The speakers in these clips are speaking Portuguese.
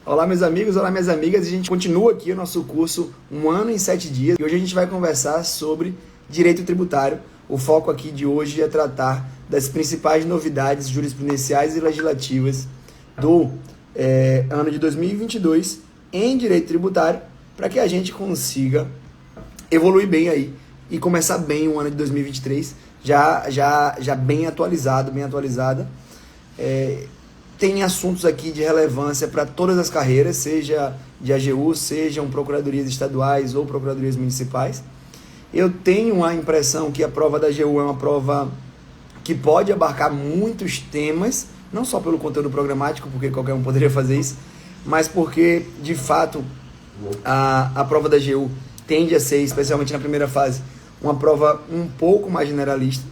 Olá meus amigos, olá minhas amigas, a gente continua aqui o nosso curso 1 ano em 7 dias e hoje a gente vai conversar sobre direito tributário. O foco aqui de hoje é tratar das principais novidades jurisprudenciais e legislativas do ano de 2022 em direito tributário, para que a gente consiga evoluir bem aí e começar bem o ano de 2023 já bem atualizado, bem atualizada. Tem assuntos aqui de relevância para todas as carreiras, seja de AGU, sejam procuradorias estaduais ou procuradorias municipais. Eu tenho a impressão que a prova da AGU é uma prova que pode abarcar muitos temas, não só pelo conteúdo programático, porque qualquer um poderia fazer isso, mas porque, de fato, a prova da AGU tende a ser, especialmente na primeira fase, uma prova um pouco mais generalista,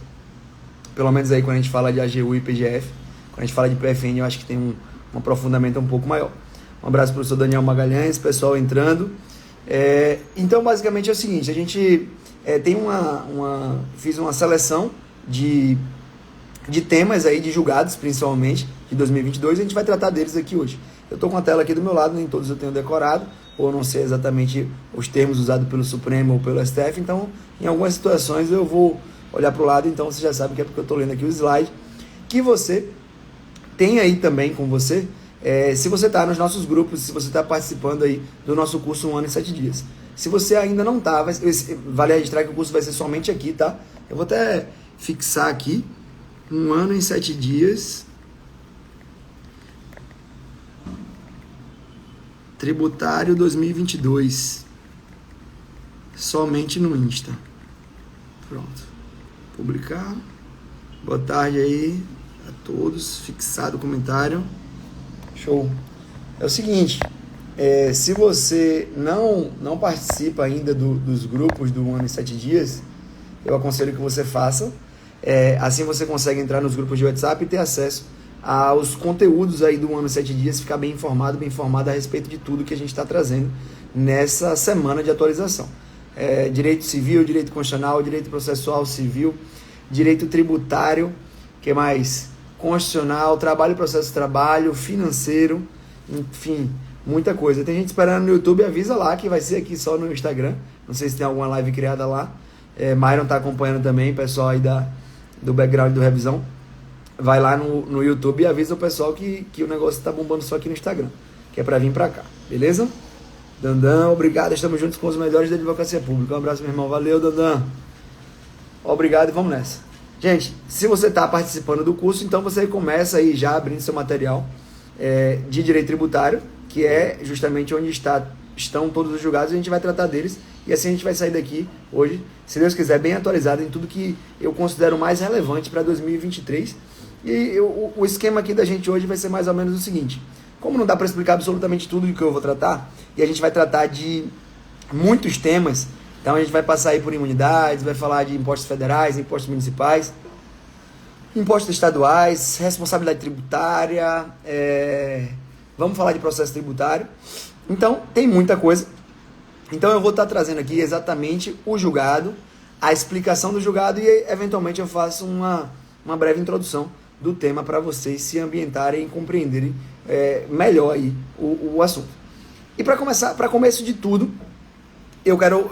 pelo menos aí quando a gente fala de AGU e PGF. Quando a gente fala de PFN, eu acho que tem um aprofundamento um pouco maior. Um abraço para o professor Daniel Magalhães, pessoal entrando. Então, basicamente é o seguinte, a gente fiz uma seleção de temas aí, de julgados, principalmente, de 2022, e a gente vai tratar deles aqui hoje. Eu estou com a tela aqui do meu lado, nem todos eu tenho decorado, ou não sei exatamente os termos usados pelo Supremo ou pelo STF, então, em algumas situações eu vou olhar para o lado, então você já sabe que é porque eu estou lendo aqui o slide, que você tem aí também com você, se você está nos nossos grupos, se você está participando aí do nosso curso 1 ano em 7 dias. Se você ainda não está, vale registrar que o curso vai ser somente aqui, tá? Eu vou até fixar aqui, 1 ano em 7 dias, tributário 2022, somente no Insta. Pronto, publicar, boa tarde aí a todos, fixado o comentário, show. É o seguinte, se você não participa ainda dos grupos do 1 ano em 7 dias, eu aconselho que você faça, assim você consegue entrar nos grupos de WhatsApp e ter acesso aos conteúdos aí do 1 ano em 7 dias, ficar bem informado a respeito de tudo que a gente está trazendo nessa semana de atualização. Direito civil, direito constitucional, direito processual civil, direito tributário, que mais? Constitucional, trabalho e processo de trabalho, financeiro, enfim, muita coisa. Tem gente esperando no YouTube, avisa lá que vai ser aqui só no Instagram. Não sei se tem alguma live criada lá. Myron tá acompanhando também, pessoal aí do background do Revisão. Vai lá no YouTube e avisa o pessoal que o negócio tá bombando só aqui no Instagram, que é para vir para cá, beleza? Dandan, obrigado, estamos juntos com os melhores da advocacia pública. Um abraço, meu irmão, valeu, Dandan. Obrigado e vamos nessa. Gente, se você está participando do curso, então você começa aí já abrindo seu material de direito tributário, que é justamente onde estão todos os julgados, a gente vai tratar deles, e assim a gente vai sair daqui hoje, se Deus quiser, bem atualizado em tudo que eu considero mais relevante para 2023. E o esquema aqui da gente hoje vai ser mais ou menos o seguinte: como não dá para explicar absolutamente tudo do que eu vou tratar, e a gente vai tratar de muitos temas, então a gente vai passar aí por imunidades, vai falar de impostos federais, impostos municipais, impostos estaduais, responsabilidade tributária, vamos falar de processo tributário. Então, tem muita coisa. Então eu vou estar trazendo aqui exatamente o julgado, a explicação do julgado e eventualmente eu faço uma breve introdução do tema para vocês se ambientarem e compreenderem melhor aí o assunto. E para começo de tudo, eu quero,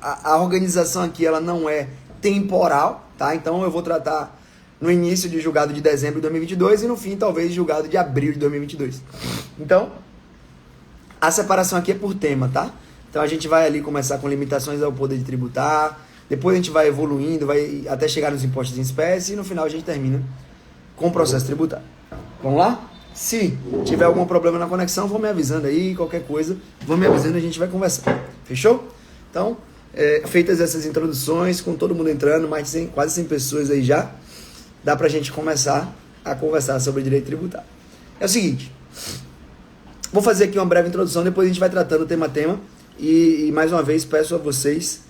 a organização aqui ela não é temporal, tá? Então eu vou tratar no início de julgado de dezembro de 2022 e no fim talvez julgado de abril de 2022. Então, a separação aqui é por tema, tá? Então a gente vai ali começar com limitações ao poder de tributar, depois a gente vai evoluindo, vai até chegar nos impostos em espécie e no final a gente termina com o processo tributário. Vamos lá? Se tiver algum problema na conexão, vão me avisando aí, qualquer coisa, vão me avisando e a gente vai conversar. Fechou? Então, feitas essas introduções, com todo mundo entrando, mais de quase 100 pessoas aí já, dá pra gente começar a conversar sobre direito tributário. É o seguinte, vou fazer aqui uma breve introdução, depois a gente vai tratando tema a tema, e mais uma vez peço a vocês,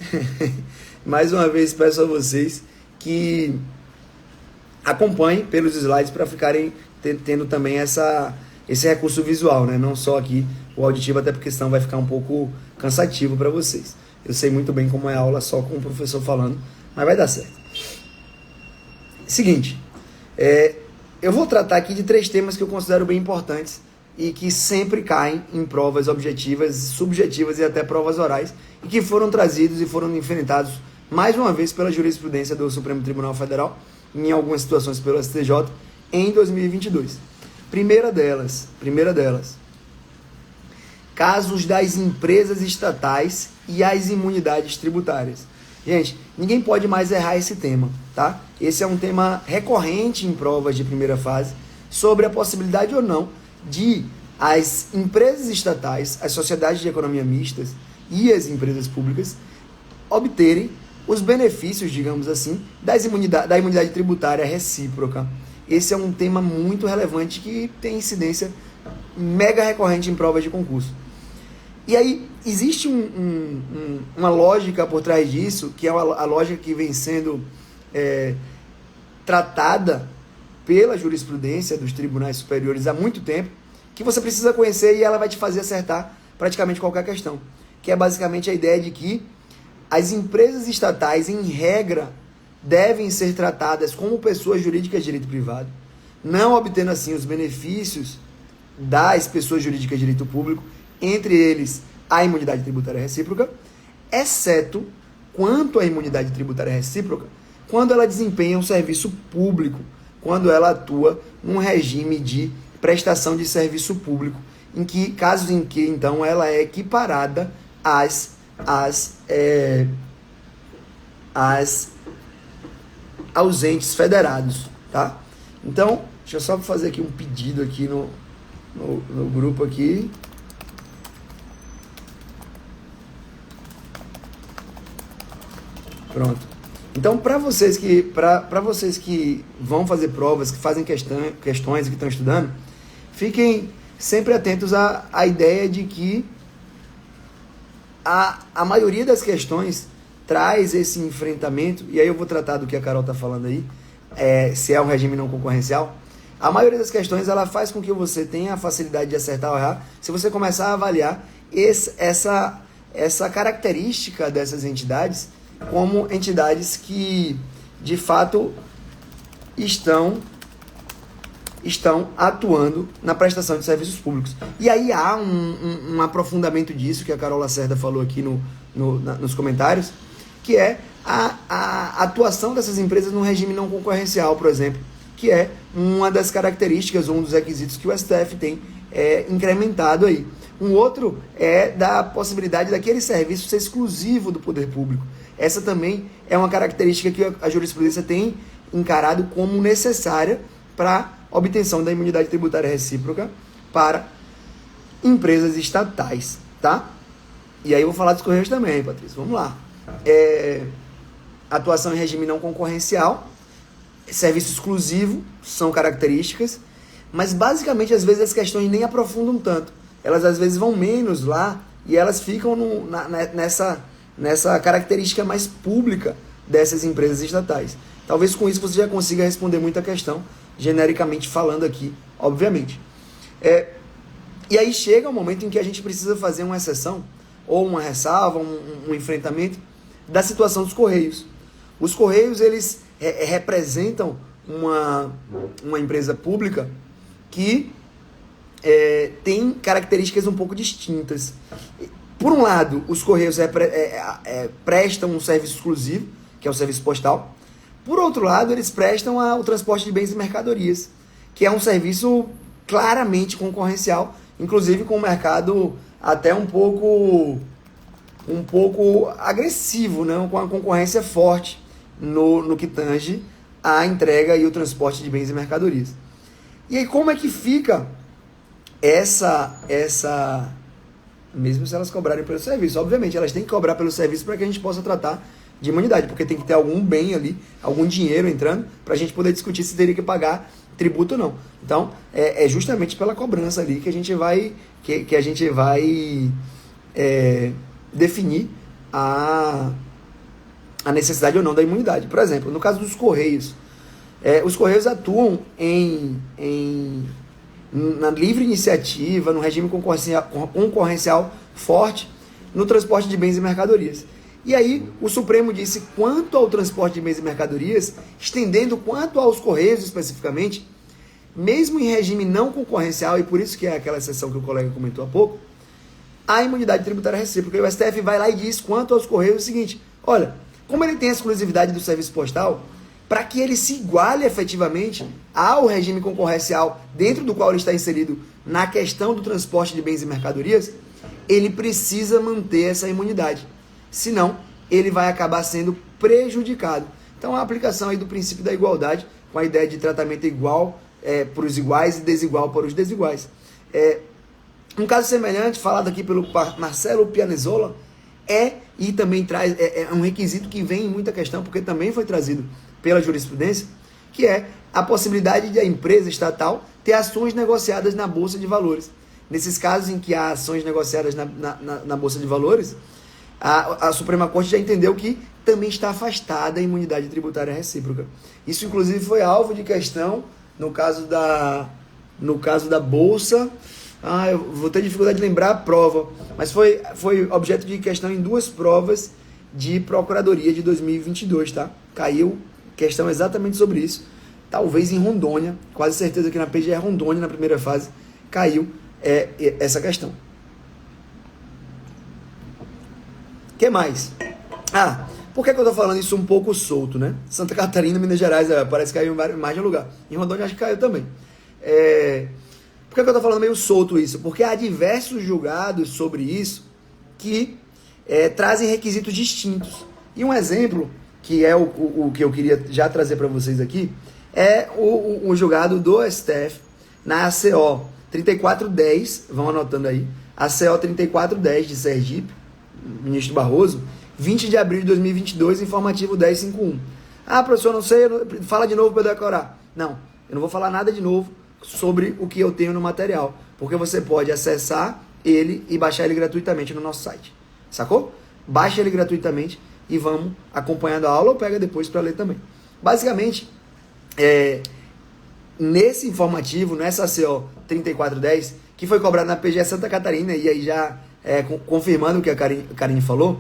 que acompanhem pelos slides para ficarem tendo também esse recurso visual, né? Não só aqui o auditivo, até porque senão vai ficar um pouco cansativo para vocês. Eu sei muito bem como é a aula só com o professor falando, mas vai dar certo. Seguinte, eu vou tratar aqui de 3 temas que eu considero bem importantes e que sempre caem em provas objetivas, subjetivas e até provas orais, e que foram trazidos e foram enfrentados mais uma vez pela jurisprudência do Supremo Tribunal Federal, em algumas situações pelo STJ, em 2022. Primeira delas, casos das empresas estatais e as imunidades tributárias. Gente, ninguém pode mais errar esse tema, tá? Esse é um tema recorrente em provas de primeira fase, sobre a possibilidade ou não de as empresas estatais, as sociedades de economia mistas e as empresas públicas obterem os benefícios, digamos assim, da imunidade tributária recíproca. Esse é um tema muito relevante que tem incidência mega recorrente em provas de concurso. E aí, existe uma lógica por trás disso, que é a lógica que vem sendo tratada pela jurisprudência dos tribunais superiores há muito tempo, que você precisa conhecer e ela vai te fazer acertar praticamente qualquer questão. Que é basicamente a ideia de que as empresas estatais, em regra, devem ser tratadas como pessoas jurídicas de direito privado, não obtendo assim os benefícios das pessoas jurídicas de direito público, entre eles a imunidade tributária recíproca, exceto quanto à imunidade tributária recíproca, quando ela desempenha um serviço público, quando ela atua num regime de prestação de serviço público, casos em que então ela é equiparada aos entes federados, tá? Então, deixa eu só fazer aqui um pedido aqui no grupo aqui. Pronto. Então, para vocês que vão fazer provas, que fazem questões e que estão estudando, fiquem sempre atentos à ideia de que a maioria das questões traz esse enfrentamento, e aí eu vou tratar do que a Carol está falando aí, se é um regime não concorrencial. A maioria das questões ela faz com que você tenha a facilidade de acertar ou errar, se você começar a avaliar essa característica dessas entidades como entidades que, de fato, estão atuando na prestação de serviços públicos. E aí há um aprofundamento disso, que a Carol Lacerda falou aqui nos comentários, que é a atuação dessas empresas no regime não concorrencial, por exemplo, que é uma das características, um dos requisitos que o STF tem incrementado aí. Um outro é da possibilidade daquele serviço ser exclusivo do poder público. Essa também é uma característica que a jurisprudência tem encarado como necessária para obtenção da imunidade tributária recíproca para empresas estatais, tá? E aí eu vou falar dos Correios também, Patrícia. Vamos lá. Atuação em regime não concorrencial, serviço exclusivo, são características, mas basicamente às vezes as questões nem aprofundam tanto. Elas às vezes vão menos lá e elas ficam nessa característica mais pública dessas empresas estatais. Talvez com isso você já consiga responder muita questão, genericamente falando aqui, obviamente. E aí chega o momento em que a gente precisa fazer uma exceção, ou uma ressalva, um enfrentamento da situação dos Correios. Os Correios, eles representam uma empresa pública que tem características um pouco distintas. Por um lado, os Correios prestam um serviço exclusivo, que é o serviço postal. Por outro lado, eles prestam o transporte de bens e mercadorias, que é um serviço claramente concorrencial, inclusive com um mercado até um pouco agressivo, né? Com a concorrência forte no que tange a entrega e o transporte de bens e mercadorias. E aí, como é que fica essa mesmo se elas cobrarem pelo serviço? Obviamente, elas têm que cobrar pelo serviço para que a gente possa tratar de imunidade, porque tem que ter algum bem ali, algum dinheiro entrando, para a gente poder discutir se teria que pagar tributo ou não. Então, é justamente pela cobrança ali que a gente vai, definir a necessidade ou não da imunidade. Por exemplo, no caso dos Correios, os Correios atuam na livre iniciativa, no regime concorrencial forte, no transporte de bens e mercadorias. E aí, o Supremo disse quanto ao transporte de bens e mercadorias, estendendo quanto aos Correios especificamente, mesmo em regime não concorrencial, e por isso que é aquela exceção que o colega comentou há pouco, a imunidade tributária recíproca. E o STF vai lá e diz, quanto aos Correios, o seguinte: olha, como ele tem a exclusividade do serviço postal, para que ele se iguale efetivamente ao regime concorrencial dentro do qual ele está inserido na questão do transporte de bens e mercadorias, ele precisa manter essa imunidade. Senão, ele vai acabar sendo prejudicado. Então, a aplicação aí do princípio da igualdade, com a ideia de tratamento igual para os iguais e desigual para os desiguais. Um caso semelhante, falado aqui pelo Marcelo Pianezzola, e também traz, um requisito que vem em muita questão, porque também foi trazido pela jurisprudência, que é a possibilidade de a empresa estatal ter ações negociadas na Bolsa de Valores. Nesses casos em que há ações negociadas na Bolsa de Valores, a Suprema Corte já entendeu que também está afastada a imunidade tributária recíproca. Isso, inclusive, foi alvo de questão no caso da Bolsa. Eu vou ter dificuldade de lembrar a prova, mas foi objeto de questão em 2 provas de Procuradoria de 2022, tá? Caiu questão exatamente sobre isso. Talvez em Rondônia, quase certeza que na PGE Rondônia, na primeira fase, caiu essa questão. O que mais? Por que eu tô falando isso um pouco solto, né? Santa Catarina, Minas Gerais, parece que caiu em mais de um lugar. Em Rondônia acho que caiu também. Por que eu tô falando meio solto isso? Porque há diversos julgados sobre isso que trazem requisitos distintos. E um exemplo, que é o que eu queria já trazer para vocês aqui, é o julgado do STF na ACO 3410, vão anotando aí, ACO 3410 de Sergipe, ministro Barroso, 20 de abril de 2022, informativo 1051. Professor, não sei, fala de novo para eu decorar. Não, eu não vou falar nada de novo sobre o que eu tenho no material, porque você pode acessar ele e baixar ele gratuitamente no nosso site, sacou? Baixa ele gratuitamente e vamos acompanhando a aula ou pega depois para ler também. Basicamente, nesse informativo, nessa CO 3410, que foi cobrado na PGE Santa Catarina, e aí já confirmando o que a Karine falou,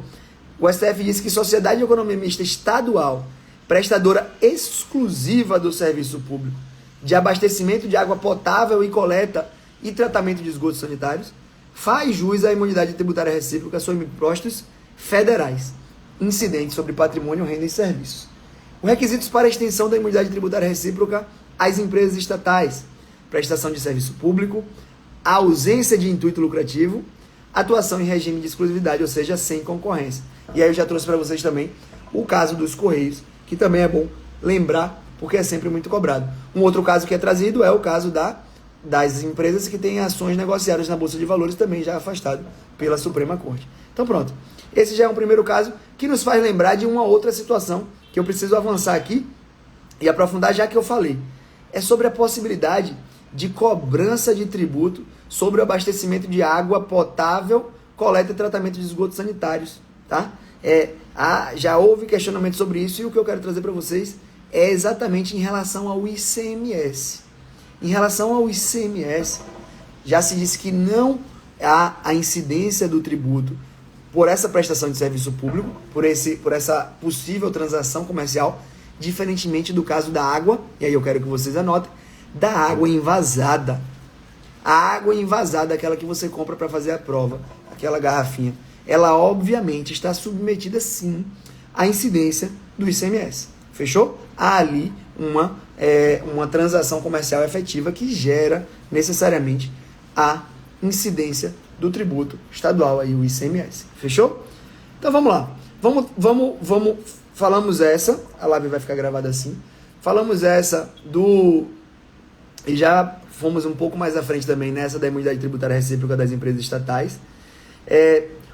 o STF disse que sociedade de economia mista estadual, prestadora exclusiva do serviço público de abastecimento de água potável e coleta e tratamento de esgotos sanitários, faz jus à imunidade tributária recíproca sobre impostos federais, incidentes sobre patrimônio, renda e serviços. Os requisitos para a extensão da imunidade tributária recíproca às empresas estatais: prestação de serviço público, ausência de intuito lucrativo, atuação em regime de exclusividade, ou seja, sem concorrência. E aí eu já trouxe para vocês também o caso dos Correios, que também é bom lembrar, porque é sempre muito cobrado. Um outro caso que é trazido é o caso das empresas que têm ações negociadas na Bolsa de Valores, também já afastado pela Suprema Corte. Então pronto, esse já é um primeiro caso que nos faz lembrar de uma outra situação que eu preciso avançar aqui e aprofundar, já que eu falei. É sobre a possibilidade de cobrança de tributo sobre o abastecimento de água potável, coleta e tratamento de esgotos sanitários, tá? Já houve questionamento sobre isso, e o que eu quero trazer para vocês é exatamente em relação ao ICMS. Em relação ao ICMS, já se disse que não há a incidência do tributo por essa prestação de serviço público, por essa possível transação comercial, diferentemente do caso da água, e aí eu quero que vocês anotem, da água envasada. A água envasada, aquela que você compra para fazer a prova, aquela garrafinha, ela obviamente está submetida sim à incidência do ICMS. Fechou? Há ali uma transação comercial efetiva que gera necessariamente a incidência do tributo estadual, aí o ICMS. Fechou? Então vamos lá. Vamos falamos essa, a live vai ficar gravada assim. Falamos essa e já fomos um pouco mais à frente também nessa da imunidade tributária recíproca das empresas estatais.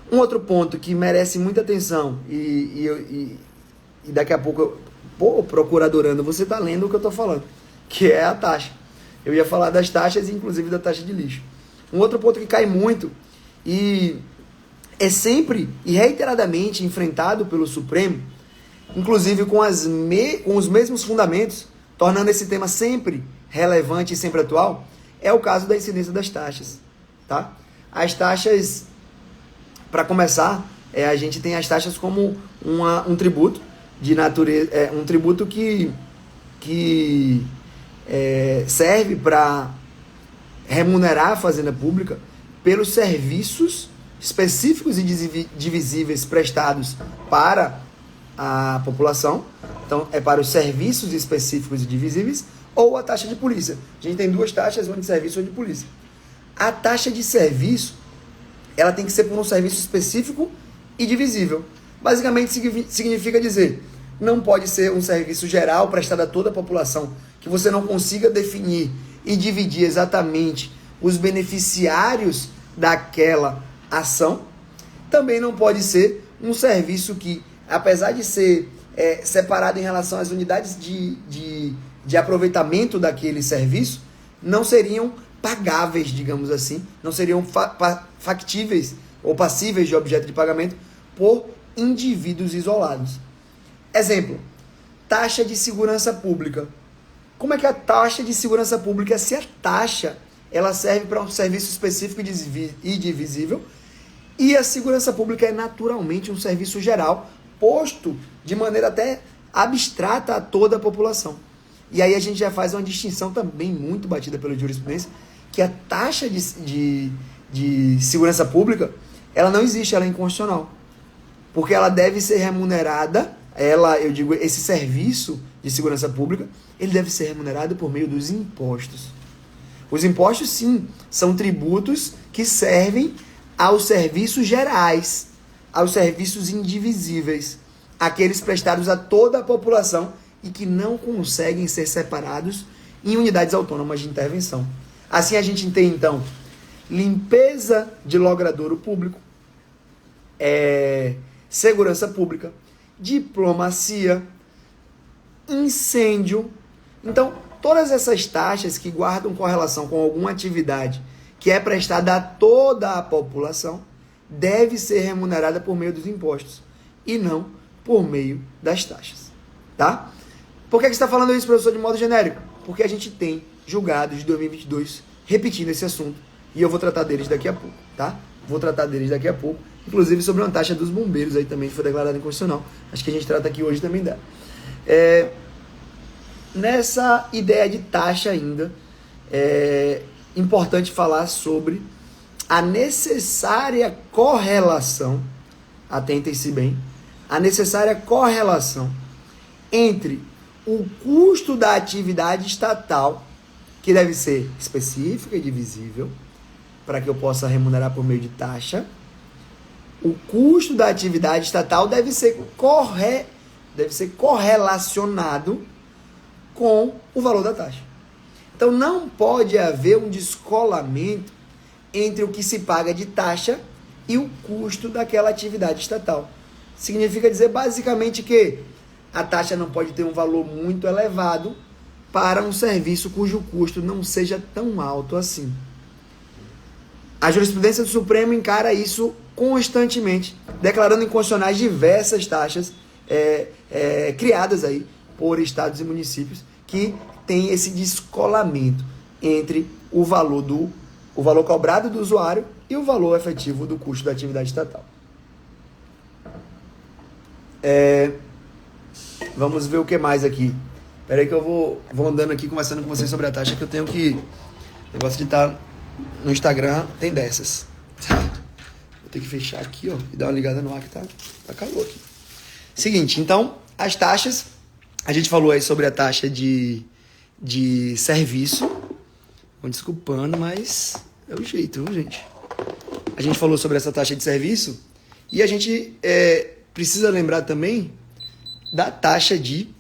Um outro ponto que merece muita atenção e daqui a pouco, procuradorando, você está lendo o que eu estou falando, que é a taxa. Eu ia falar das taxas, inclusive da taxa de lixo. Um outro ponto que cai muito e é sempre e reiteradamente enfrentado pelo Supremo, inclusive com os mesmos fundamentos, tornando esse tema sempre relevante e sempre atual, é o caso da incidência das taxas. Tá? As taxas, para começar, a gente tem as taxas como um tributo de natureza, um tributo que serve para remunerar a fazenda pública pelos serviços específicos e divisíveis prestados para a população. Então, é para os serviços específicos e divisíveis, ou a taxa de polícia. A gente tem duas taxas, uma de serviço e uma de polícia. A taxa de serviço, ela tem que ser por um serviço específico e divisível. Basicamente, significa dizer, não pode ser um serviço geral prestado a toda a população, que você não consiga definir e dividir exatamente os beneficiários daquela ação. Também não pode ser um serviço que, apesar de ser separado em relação às unidades de aproveitamento daquele serviço, não seriam pagáveis, digamos assim, não seriam factíveis ou passíveis de objeto de pagamento por indivíduos isolados. Exemplo, taxa de segurança pública. Como é que a taxa de segurança pública, se a taxa ela serve para um serviço específico e divisível, e a segurança pública é naturalmente um serviço geral, posto de maneira até abstrata a toda a população. E aí a gente já faz uma distinção também muito batida pela jurisprudência, que a taxa de segurança pública, ela não existe, ela é inconstitucional. Porque ela deve ser remunerada, esse serviço de segurança pública, ele deve ser remunerado por meio dos impostos. Os impostos, sim, são tributos que servem aos serviços gerais, aos serviços indivisíveis, aqueles prestados a toda a população e que não conseguem ser separados em unidades autônomas de intervenção. Assim a gente tem, então, limpeza de logradouro público, segurança pública, diplomacia, incêndio. Então, todas essas taxas que guardam correlação com alguma atividade que é prestada a toda a população deve ser remunerada por meio dos impostos e não por meio das taxas, tá? Por que você está falando isso, professor, de modo genérico? Porque a gente tem julgados de 2022 repetindo esse assunto e eu vou tratar deles daqui a pouco, tá? Vou tratar deles daqui a pouco, inclusive sobre uma taxa dos bombeiros aí também, que foi declarada inconstitucional. Acho que a gente trata aqui hoje também dela. Nessa ideia de taxa ainda, é importante falar sobre a necessária correlação, atentem-se bem, a necessária correlação entre o custo da atividade estatal, que deve ser específica e divisível, para que eu possa remunerar por meio de taxa. O custo da atividade estatal deve ser correlacionado com o valor da taxa. Então, não pode haver um descolamento entre o que se paga de taxa e o custo daquela atividade estatal. Significa dizer, basicamente, que a taxa não pode ter um valor muito elevado para um serviço cujo custo não seja tão alto assim. A jurisprudência do Supremo encara isso constantemente, declarando inconstitucionais diversas taxas criadas aí por estados e municípios que tem esse descolamento entre o valor cobrado do usuário e o valor efetivo do custo da atividade estatal. Vamos ver o que mais aqui. Espera aí que eu vou andando aqui conversando com vocês sobre a taxa, que eu tenho que... O negócio de estar no Instagram tem dessas. Vou ter que fechar aqui, ó, e dar uma ligada no ar que tá calor aqui. Seguinte, então, as taxas... A gente falou aí sobre a taxa de serviço. Vou desculpando, mas é o jeito, viu, gente? A gente falou sobre essa taxa de serviço e a gente precisa lembrar também da taxa de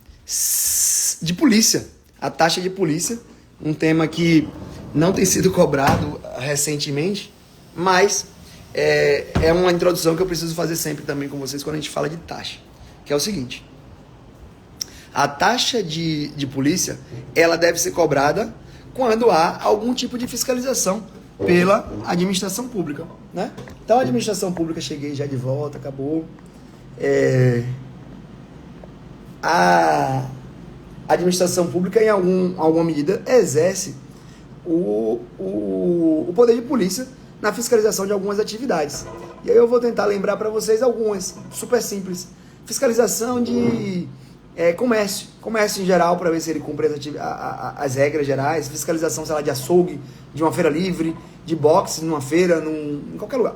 polícia. A taxa de polícia, um tema que não tem sido cobrado recentemente, mas é uma introdução que eu preciso fazer sempre também com vocês quando a gente fala de taxa, que é o seguinte: a taxa de polícia, ela deve ser cobrada quando há algum tipo de fiscalização pela administração pública, né? Então, a administração pública, cheguei já de volta, acabou. A administração pública, em alguma medida, exerce o poder de polícia na fiscalização de algumas atividades. E aí eu vou tentar lembrar para vocês algumas, super simples. Fiscalização de comércio em geral, para ver se ele cumpre as regras gerais, fiscalização, sei lá, de açougue, de uma feira livre, de boxe, numa feira, em qualquer lugar.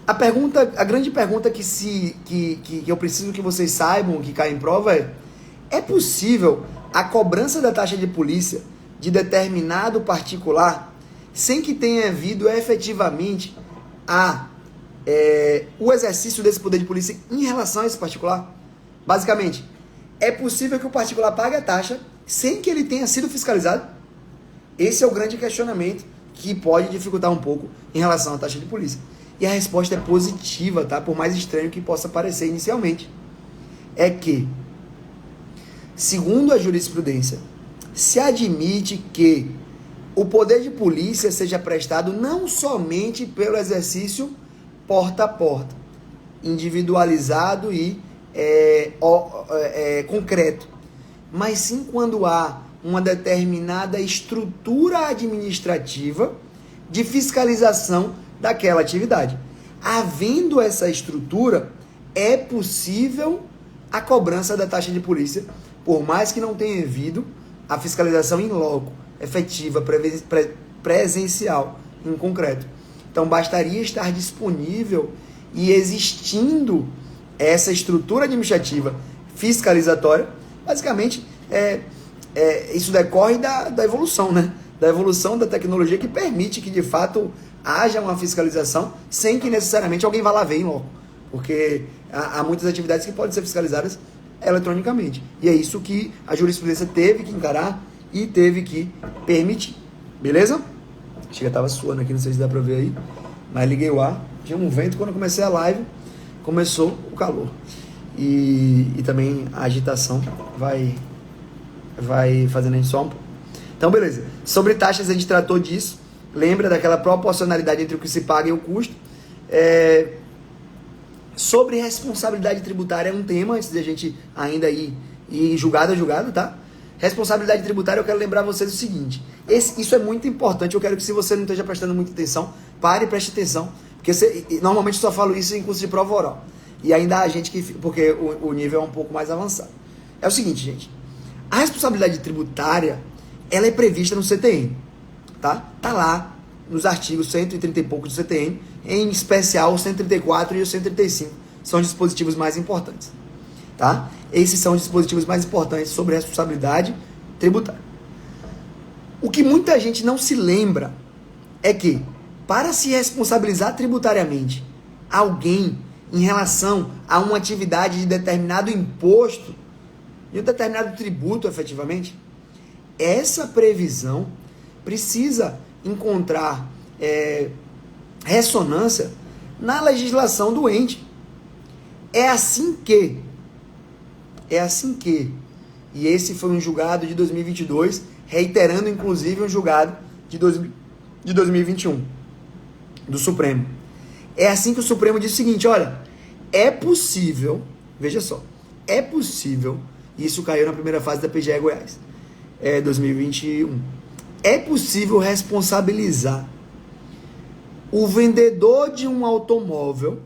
A grande pergunta que eu preciso que vocês saibam, que cai em prova é possível a cobrança da taxa de polícia de determinado particular sem que tenha havido efetivamente o exercício desse poder de polícia em relação a esse particular? Basicamente, é possível que o particular pague a taxa sem que ele tenha sido fiscalizado? Esse é o grande questionamento que pode dificultar um pouco em relação à taxa de polícia. E a resposta é positiva, tá? Por mais estranho que possa parecer inicialmente. É que, segundo a jurisprudência, se admite que o poder de polícia seja prestado não somente pelo exercício porta a porta, individualizado e concreto, mas sim quando há uma determinada estrutura administrativa de fiscalização daquela atividade. Havendo essa estrutura, é possível a cobrança da taxa de polícia, por mais que não tenha havido a fiscalização in loco, efetiva, presencial, em concreto. Então, bastaria estar disponível e existindo essa estrutura administrativa fiscalizatória. Basicamente, isso decorre da evolução, né? Da evolução da tecnologia que permite que, de fato, haja uma fiscalização sem que necessariamente alguém vá lá ver em loco. Porque há muitas atividades que podem ser fiscalizadas eletronicamente. E é isso que a jurisprudência teve que encarar e teve que permitir. Beleza? Chega, tava suando aqui, não sei se dá pra ver aí, mas liguei o ar. Tinha um vento, quando eu comecei a live, começou o calor. E também a agitação vai fazendo a gente só um pouco. Então, beleza. Sobre taxas, a gente tratou disso. Lembra daquela proporcionalidade entre o que se paga e o custo. Sobre responsabilidade tributária é um tema, antes de a gente ainda ir julgado a julgado, tá? Responsabilidade tributária, eu quero lembrar vocês o seguinte. Isso é muito importante. Eu quero que, se você não esteja prestando muita atenção, pare e preste atenção. Porque normalmente eu só falo isso em curso de prova oral. E ainda há gente que... Porque o nível é um pouco mais avançado. É o seguinte, gente. A responsabilidade tributária, ela é prevista no CTN. Tá? Tá lá nos artigos 130 e pouco do CTN, em especial o 134 e o 135. São os dispositivos mais importantes. Tá? Esses são os dispositivos mais importantes sobre a responsabilidade tributária. O que muita gente não se lembra é que, para se responsabilizar tributariamente alguém em relação a uma atividade de determinado imposto, de um determinado tributo, efetivamente, essa previsão precisa encontrar ressonância na legislação do ente. É assim que, e esse foi um julgado de 2022, reiterando inclusive um julgado de 2021, do Supremo. É assim que o Supremo diz o seguinte: olha, é possível, veja só, é possível, isso caiu na primeira fase da PGE Goiás, 2021, é possível responsabilizar o vendedor de um automóvel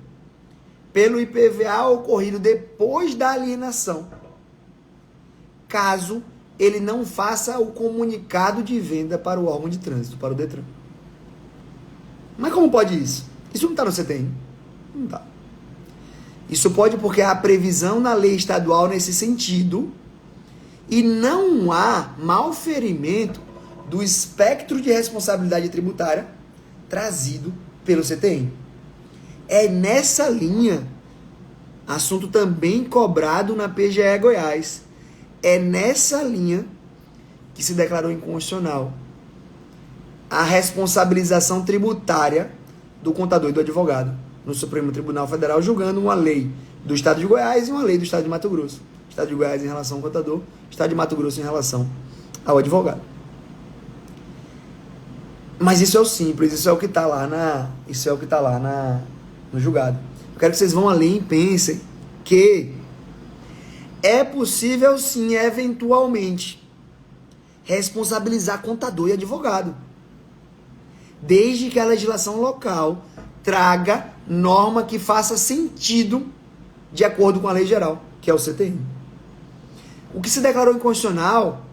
pelo IPVA ocorrido depois da alienação, caso ele não faça o comunicado de venda para o órgão de trânsito, para o Detran. Mas como pode isso? Isso não está no CTN? Não está. Isso pode porque há previsão na lei estadual nesse sentido e não há malferimento do espectro de responsabilidade tributária trazido pelo CTN. É nessa linha, assunto também cobrado na PGE Goiás, é nessa linha que se declarou inconstitucional a responsabilização tributária do contador e do advogado no Supremo Tribunal Federal, julgando uma lei do Estado de Goiás e uma lei do Estado de Mato Grosso. Estado de Goiás em relação ao contador, Estado de Mato Grosso em relação ao advogado. Mas isso é o simples, isso é o que está lá no julgado. Eu quero que vocês vão além e pensem que é possível sim, eventualmente, responsabilizar contador e advogado, desde que a legislação local traga norma que faça sentido de acordo com a lei geral. que é o CTN. O que se declarou inconstitucional,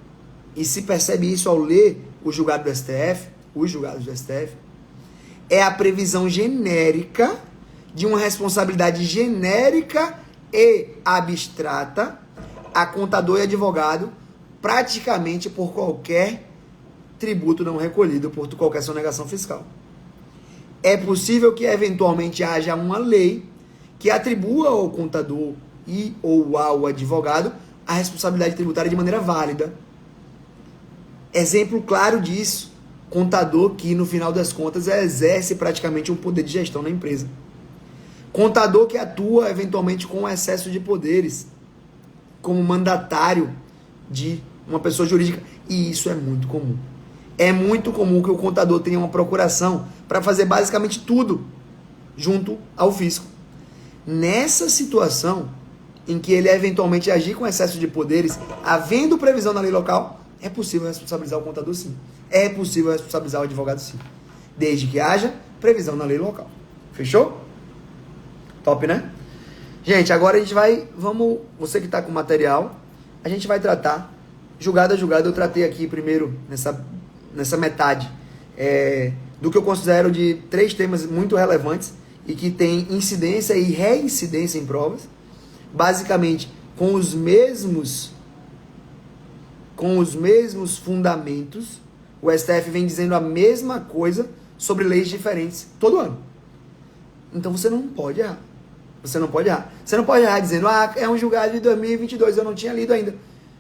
e se percebe isso ao ler o julgado do STF, os julgados do STF, é a previsão genérica de uma responsabilidade genérica e abstrata a contador e advogado praticamente por qualquer tributo não recolhido, por qualquer sonegação fiscal. É possível que eventualmente haja uma lei que atribua ao contador e ou ao advogado a responsabilidade tributária de maneira válida. Exemplo claro disso, contador que no final das contas exerce praticamente um poder de gestão na empresa. Contador que atua eventualmente com excesso de poderes, como mandatário de uma pessoa jurídica, e isso é muito comum. É muito comum que o contador tenha uma procuração para fazer basicamente tudo junto ao fisco. Nessa situação, em que ele eventualmente agir com excesso de poderes, havendo previsão na lei local, é possível responsabilizar o contador sim. É possível responsabilizar o advogado sim. Desde que haja previsão na lei local. Fechou? Top, né? Gente, agora a gente vai, você que está com material, a gente vai tratar, julgado a julgado, eu tratei aqui primeiro, nessa metade, do que eu considero de 3 temas muito relevantes e que tem incidência e reincidência em provas, basicamente com os mesmos fundamentos. O STF vem dizendo a mesma coisa sobre leis diferentes todo ano. Então você não pode errar. Você não pode errar. Você não pode errar dizendo, é um julgado de 2022, eu não tinha lido ainda.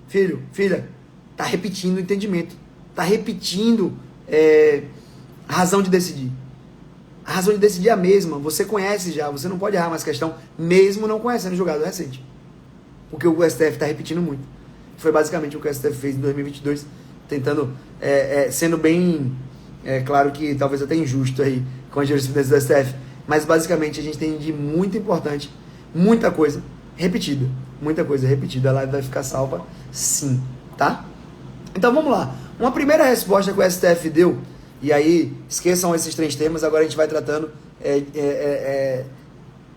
Filho, filha, tá repetindo o entendimento. Tá repetindo a razão de decidir. A razão de decidir é a mesma. Você conhece já, você não pode errar mais questão, mesmo não conhecendo o julgado recente. Porque o STF está repetindo muito. Foi basicamente o que o STF fez em 2022, tentando, sendo bem, claro que talvez até injusto aí com a jurisprudência do STF, mas basicamente a gente tem de muito importante, muita coisa repetida. Muita coisa repetida. A live vai ficar salva sim, tá? Então vamos lá. Uma primeira resposta que o STF deu, e aí esqueçam esses 3 temas, agora a gente vai tratando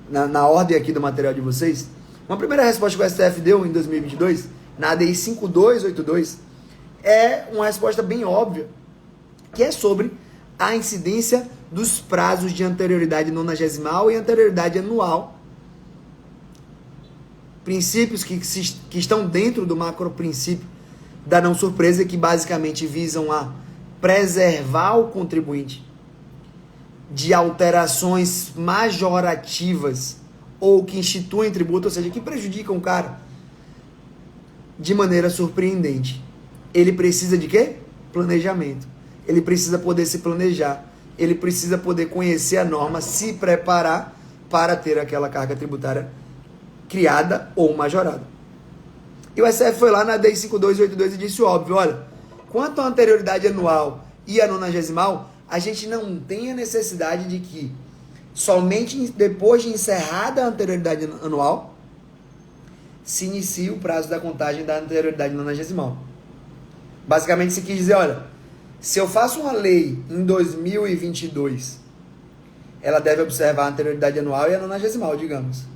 na ordem aqui do material de vocês. Uma primeira resposta que o STF deu em 2022, na ADI 5282, é uma resposta bem óbvia, que é sobre a incidência dos prazos de anterioridade nonagesimal e anterioridade anual. Princípios que estão dentro do macro princípio da não surpresa, que basicamente visam a preservar o contribuinte de alterações majorativas ou que instituem tributo, ou seja, que prejudicam o cara de maneira surpreendente. Ele precisa de quê? Planejamento. Ele precisa poder se planejar. Ele precisa poder conhecer a norma, se preparar para ter aquela carga tributária criada ou majorada. E o STF foi lá na ADI 5282 e disse óbvio, olha, quanto à anterioridade anual e a nonagesimal, a gente não tem a necessidade de que somente depois de encerrada a anterioridade anual se inicie o prazo da contagem da anterioridade nonagesimal. Basicamente se quis dizer, olha, se eu faço uma lei em 2022, ela deve observar a anterioridade anual e a nonagesimal, digamos.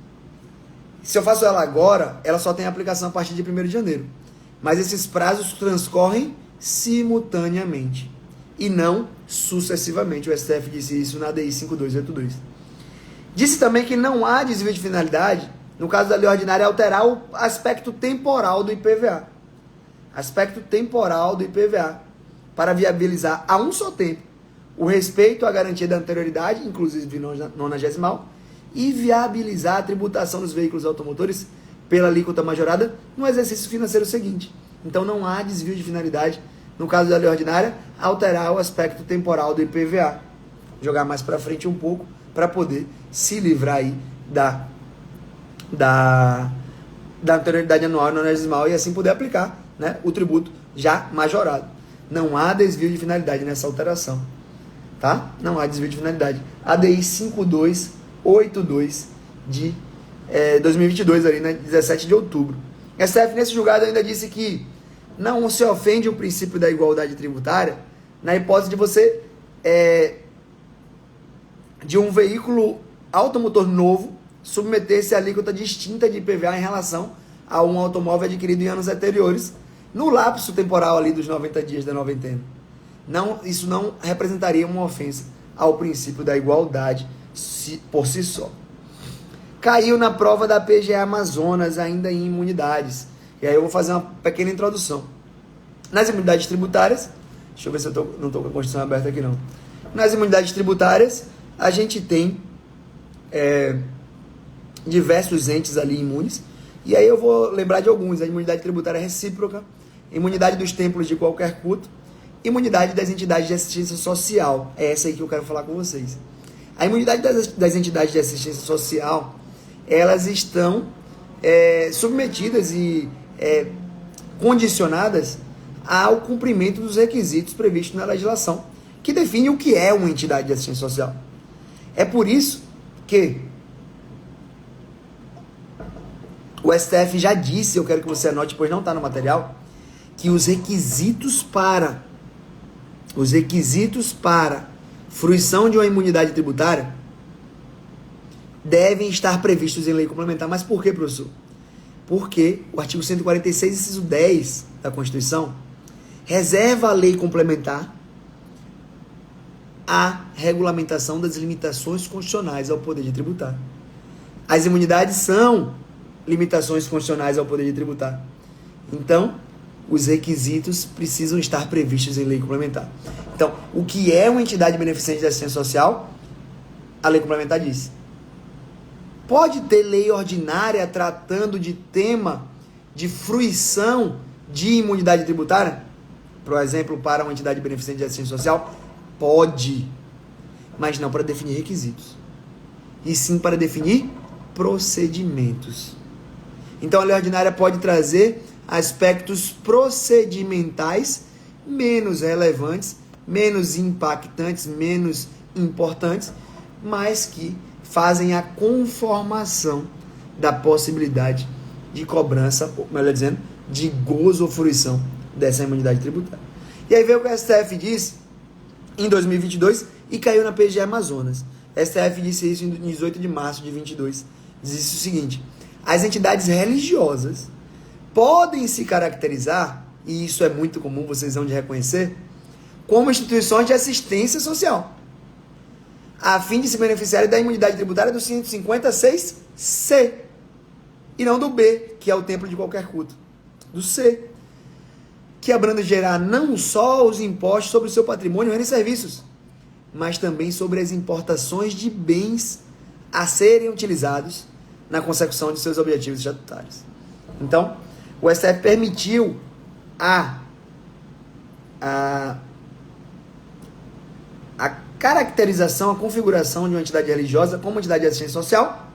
Se eu faço ela agora, ela só tem aplicação a partir de 1º de janeiro. Mas esses prazos transcorrem simultaneamente e não sucessivamente. O STF disse isso na ADI 5282. Disse também que não há desvio de finalidade, no caso da lei ordinária, alterar o aspecto temporal do IPVA. Aspecto temporal do IPVA, para viabilizar a um só tempo o respeito à garantia da anterioridade, inclusive nonagesimal, e viabilizar a tributação dos veículos automotores pela alíquota majorada no exercício financeiro seguinte. Então não há desvio de finalidade, no caso da lei ordinária, alterar o aspecto temporal do IPVA. Jogar mais para frente um pouco, para poder se livrar aí da anterioridade anual e nonagesimal e assim poder aplicar, né, o tributo já majorado. Não há desvio de finalidade nessa alteração, tá? Não há desvio de finalidade. ADI 5282 de 2022, ali, né, 17 de outubro. STF, nesse julgado, ainda disse que não se ofende o princípio da igualdade tributária na hipótese de você, de um veículo automotor novo, submeter-se à alíquota distinta de IPVA em relação a um automóvel adquirido em anos anteriores, no lapso temporal ali dos 90 dias da noventena. Isso não representaria uma ofensa ao princípio da igualdade por si só. Caiu na prova da PGA Amazonas, ainda em imunidades. E aí eu vou fazer uma pequena introdução. Nas imunidades tributárias, deixa eu ver se eu não estou com a Constituição aberta aqui não. Nas imunidades tributárias, a gente tem diversos entes ali imunes. E aí eu vou lembrar de alguns. A imunidade tributária recíproca, imunidade dos templos de qualquer culto, imunidade das entidades de assistência social. É essa aí que eu quero falar com vocês. A imunidade das entidades de assistência social, elas estão submetidas e condicionadas ao cumprimento dos requisitos previstos na legislação, que define o que é uma entidade de assistência social. É por isso que o STF já disse, eu quero que você anote, pois não está no material, que os requisitos para fruição de uma imunidade tributária devem estar previstos em lei complementar. Mas por quê, professor? Porque o artigo 146, inciso 10 da Constituição, reserva a lei complementar a regulamentação das limitações constitucionais ao poder de tributar. As imunidades são limitações constitucionais ao poder de tributar. Então, os requisitos precisam estar previstos em lei complementar. Então, o que é uma entidade beneficente de assistência social? A lei complementar diz. Pode ter lei ordinária tratando de tema de fruição de imunidade tributária? Por exemplo, para uma entidade beneficente de assistência social? Pode, mas não para definir requisitos. E sim para definir procedimentos. Então, a lei ordinária pode trazer aspectos procedimentais menos relevantes, menos impactantes, menos importantes, mas que fazem a conformação da possibilidade de cobrança, ou melhor dizendo, de gozo ou fruição dessa imunidade tributária. E aí veio o que o STF disse em 2022 e caiu na PGA Amazonas. O STF disse isso em 18 de março de 22. Diz o seguinte: as entidades religiosas podem se caracterizar, e isso é muito comum, vocês vão de reconhecer, como instituições de assistência social, a fim de se beneficiarem da imunidade tributária do 156C, e não do B, que é o templo de qualquer culto, do C, que abrangerá não só os impostos sobre o seu patrimônio, bens e serviços, mas também sobre as importações de bens a serem utilizados na consecução de seus objetivos estatutários. Então, o STF permitiu a caracterização, a configuração de uma entidade religiosa como entidade de assistência social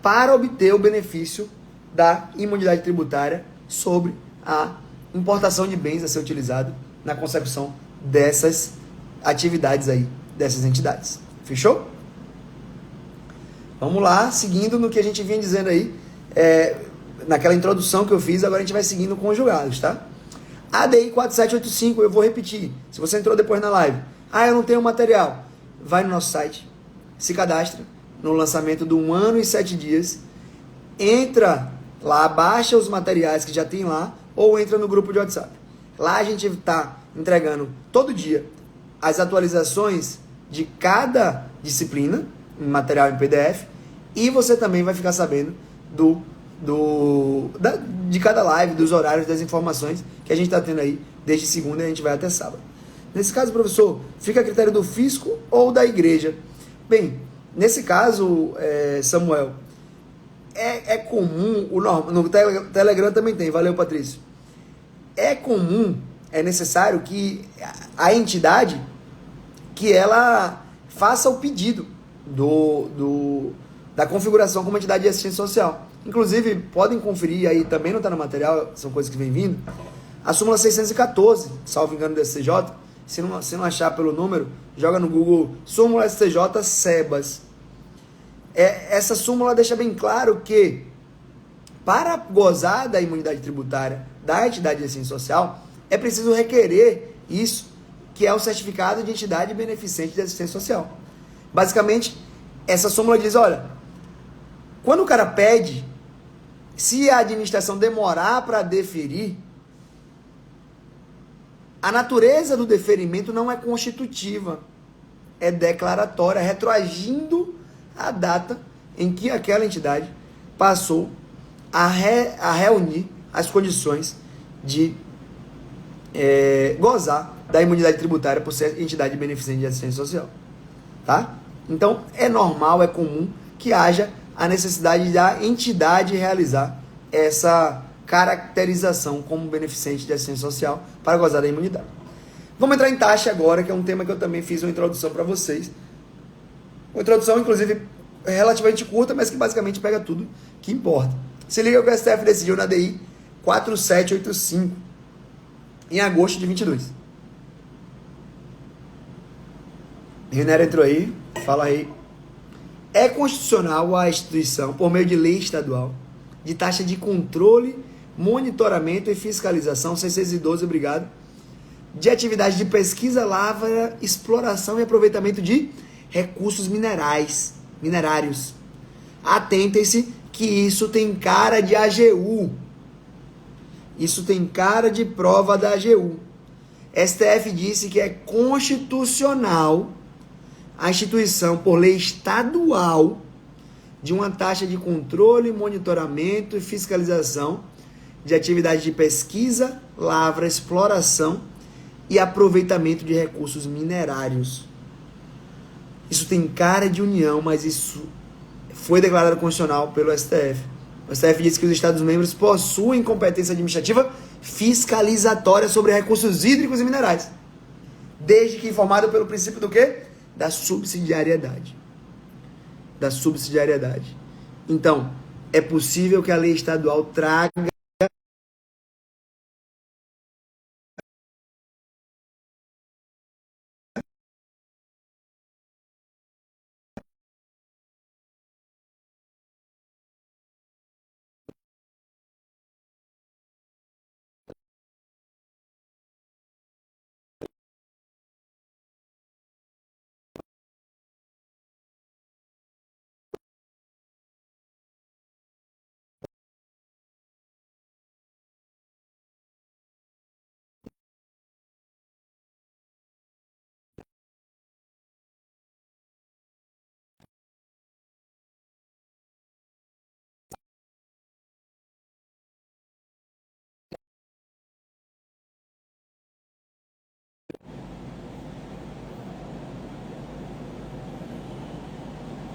para obter o benefício da imunidade tributária sobre a importação de bens a ser utilizado na consecução dessas atividades aí, dessas entidades. Fechou? Vamos lá, seguindo no que a gente vinha dizendo aí, naquela introdução que eu fiz, agora a gente vai seguindo com os julgados, tá? ADI 4785, eu vou repetir, se você entrou depois na live, eu não tenho material, vai no nosso site, se cadastra no lançamento do 1 ano e 7 dias, entra lá, baixa os materiais que já tem lá, ou entra no grupo de WhatsApp. Lá a gente está entregando todo dia as atualizações de cada disciplina, em material em PDF, e você também vai ficar sabendo de cada live, dos horários, das informações que a gente está tendo aí, desde segunda e a gente vai até sábado. Nesse caso, professor, fica a critério do fisco ou da igreja? Bem, nesse caso, Samuel, é comum, no Telegram também tem, valeu, Patrício. É comum, é necessário que a entidade, que ela faça o pedido da configuração como entidade de assistência social. Inclusive, podem conferir aí, também não está no material, são coisas que vêm vindo, a súmula 614, salvo engano do STJ, se não achar pelo número, joga no Google, súmula STJ SEBAS. Essa súmula deixa bem claro que, para gozar da imunidade tributária da entidade de assistência social, é preciso requerer isso, que é o certificado de entidade beneficente de assistência social. Basicamente, essa súmula diz, olha, quando o cara pede, Se a administração demorar para deferir, a natureza do deferimento não é constitutiva, é declaratória, retroagindo a data em que aquela entidade passou a reunir as condições de gozar da imunidade tributária por ser entidade beneficente de assistência social. Tá? Então, é normal, é comum que haja a necessidade da entidade realizar essa caracterização como beneficente de assistência social para gozar da imunidade. Vamos entrar em taxa agora, que é um tema que eu também fiz uma introdução para vocês. Uma introdução, inclusive, relativamente curta, mas que basicamente pega tudo que importa. Se liga que o STF decidiu na DI 4785, em agosto de 22. Renera entrou aí, fala aí. É constitucional a instituição, por meio de lei estadual, de taxa de controle, monitoramento e fiscalização, 612, obrigado, de atividade de pesquisa, lavra, exploração e aproveitamento de recursos minerários. Atentem-se que isso tem cara de AGU. Isso tem cara de prova da AGU. STF disse que é constitucional a instituição, por lei estadual, de uma taxa de controle, monitoramento e fiscalização de atividade de pesquisa, lavra, exploração e aproveitamento de recursos minerários. Isso tem cara de união, mas isso foi declarado constitucional pelo STF. O STF disse que os Estados-membros possuem competência administrativa fiscalizatória sobre recursos hídricos e minerais, desde que informado pelo princípio do quê? Da subsidiariedade. Da subsidiariedade. Então, é possível que a lei estadual traga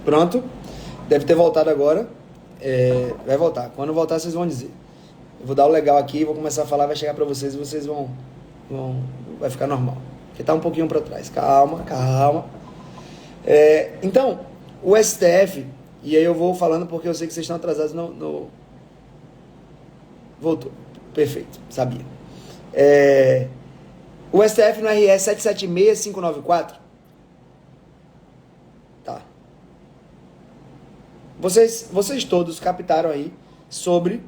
Pronto, deve ter voltado agora. Vai voltar. Quando voltar, vocês vão dizer. Eu vou dar o legal aqui, vou começar a falar, vai chegar pra vocês e vocês vai ficar normal. Porque tá um pouquinho pra trás. Calma. Então, o STF, e aí eu vou falando porque eu sei que vocês estão atrasados no... Voltou. Perfeito, sabia. O STF no RS 776594. Tá. Vocês todos captaram aí sobre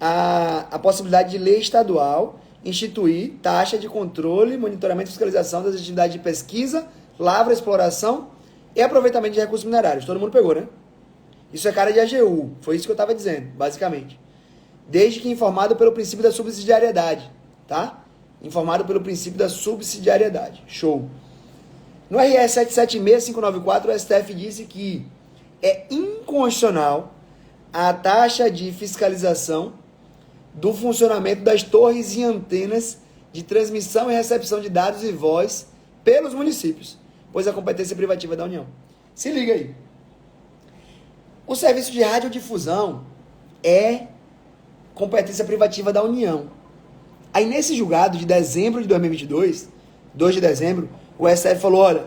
a possibilidade de lei estadual instituir taxa de controle, monitoramento e fiscalização das atividades de pesquisa, lavra, exploração e aproveitamento de recursos minerários. Todo mundo pegou, né? Isso é cara de AGU. Foi isso que eu estava dizendo, basicamente. Desde que informado pelo princípio da subsidiariedade, tá? Informado pelo princípio da subsidiariedade. Show. No RS 776594, o STF disse que é inconstitucional a taxa de fiscalização do funcionamento das torres e antenas de transmissão e recepção de dados e voz pelos municípios, pois a competência é privativa da União. Se liga aí. O serviço de radiodifusão é competência privativa da União. Aí nesse julgado de dezembro de 2022, 2 de dezembro, o STF falou, olha,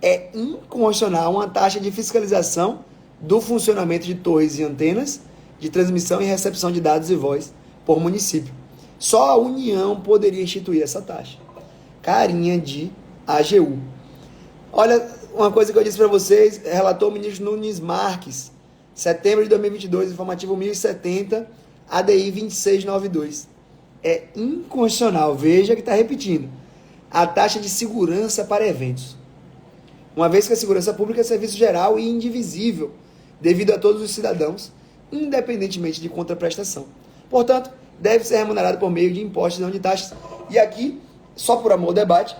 é inconstitucional uma taxa de fiscalização do funcionamento de torres e antenas de transmissão e recepção de dados e voz por município. Só a União poderia instituir essa taxa. Carinha de AGU. Olha, uma coisa que eu disse para vocês, relatou o ministro Nunes Marques, setembro de 2022, informativo 1070, ADI 2692. É inconstitucional, veja que está repetindo, a taxa de segurança para eventos. Uma vez que a segurança pública é serviço geral e indivisível, devido a todos os cidadãos, independentemente de contraprestação. Portanto, deve ser remunerado por meio de impostos e não de taxas. E aqui, só por amor ao debate,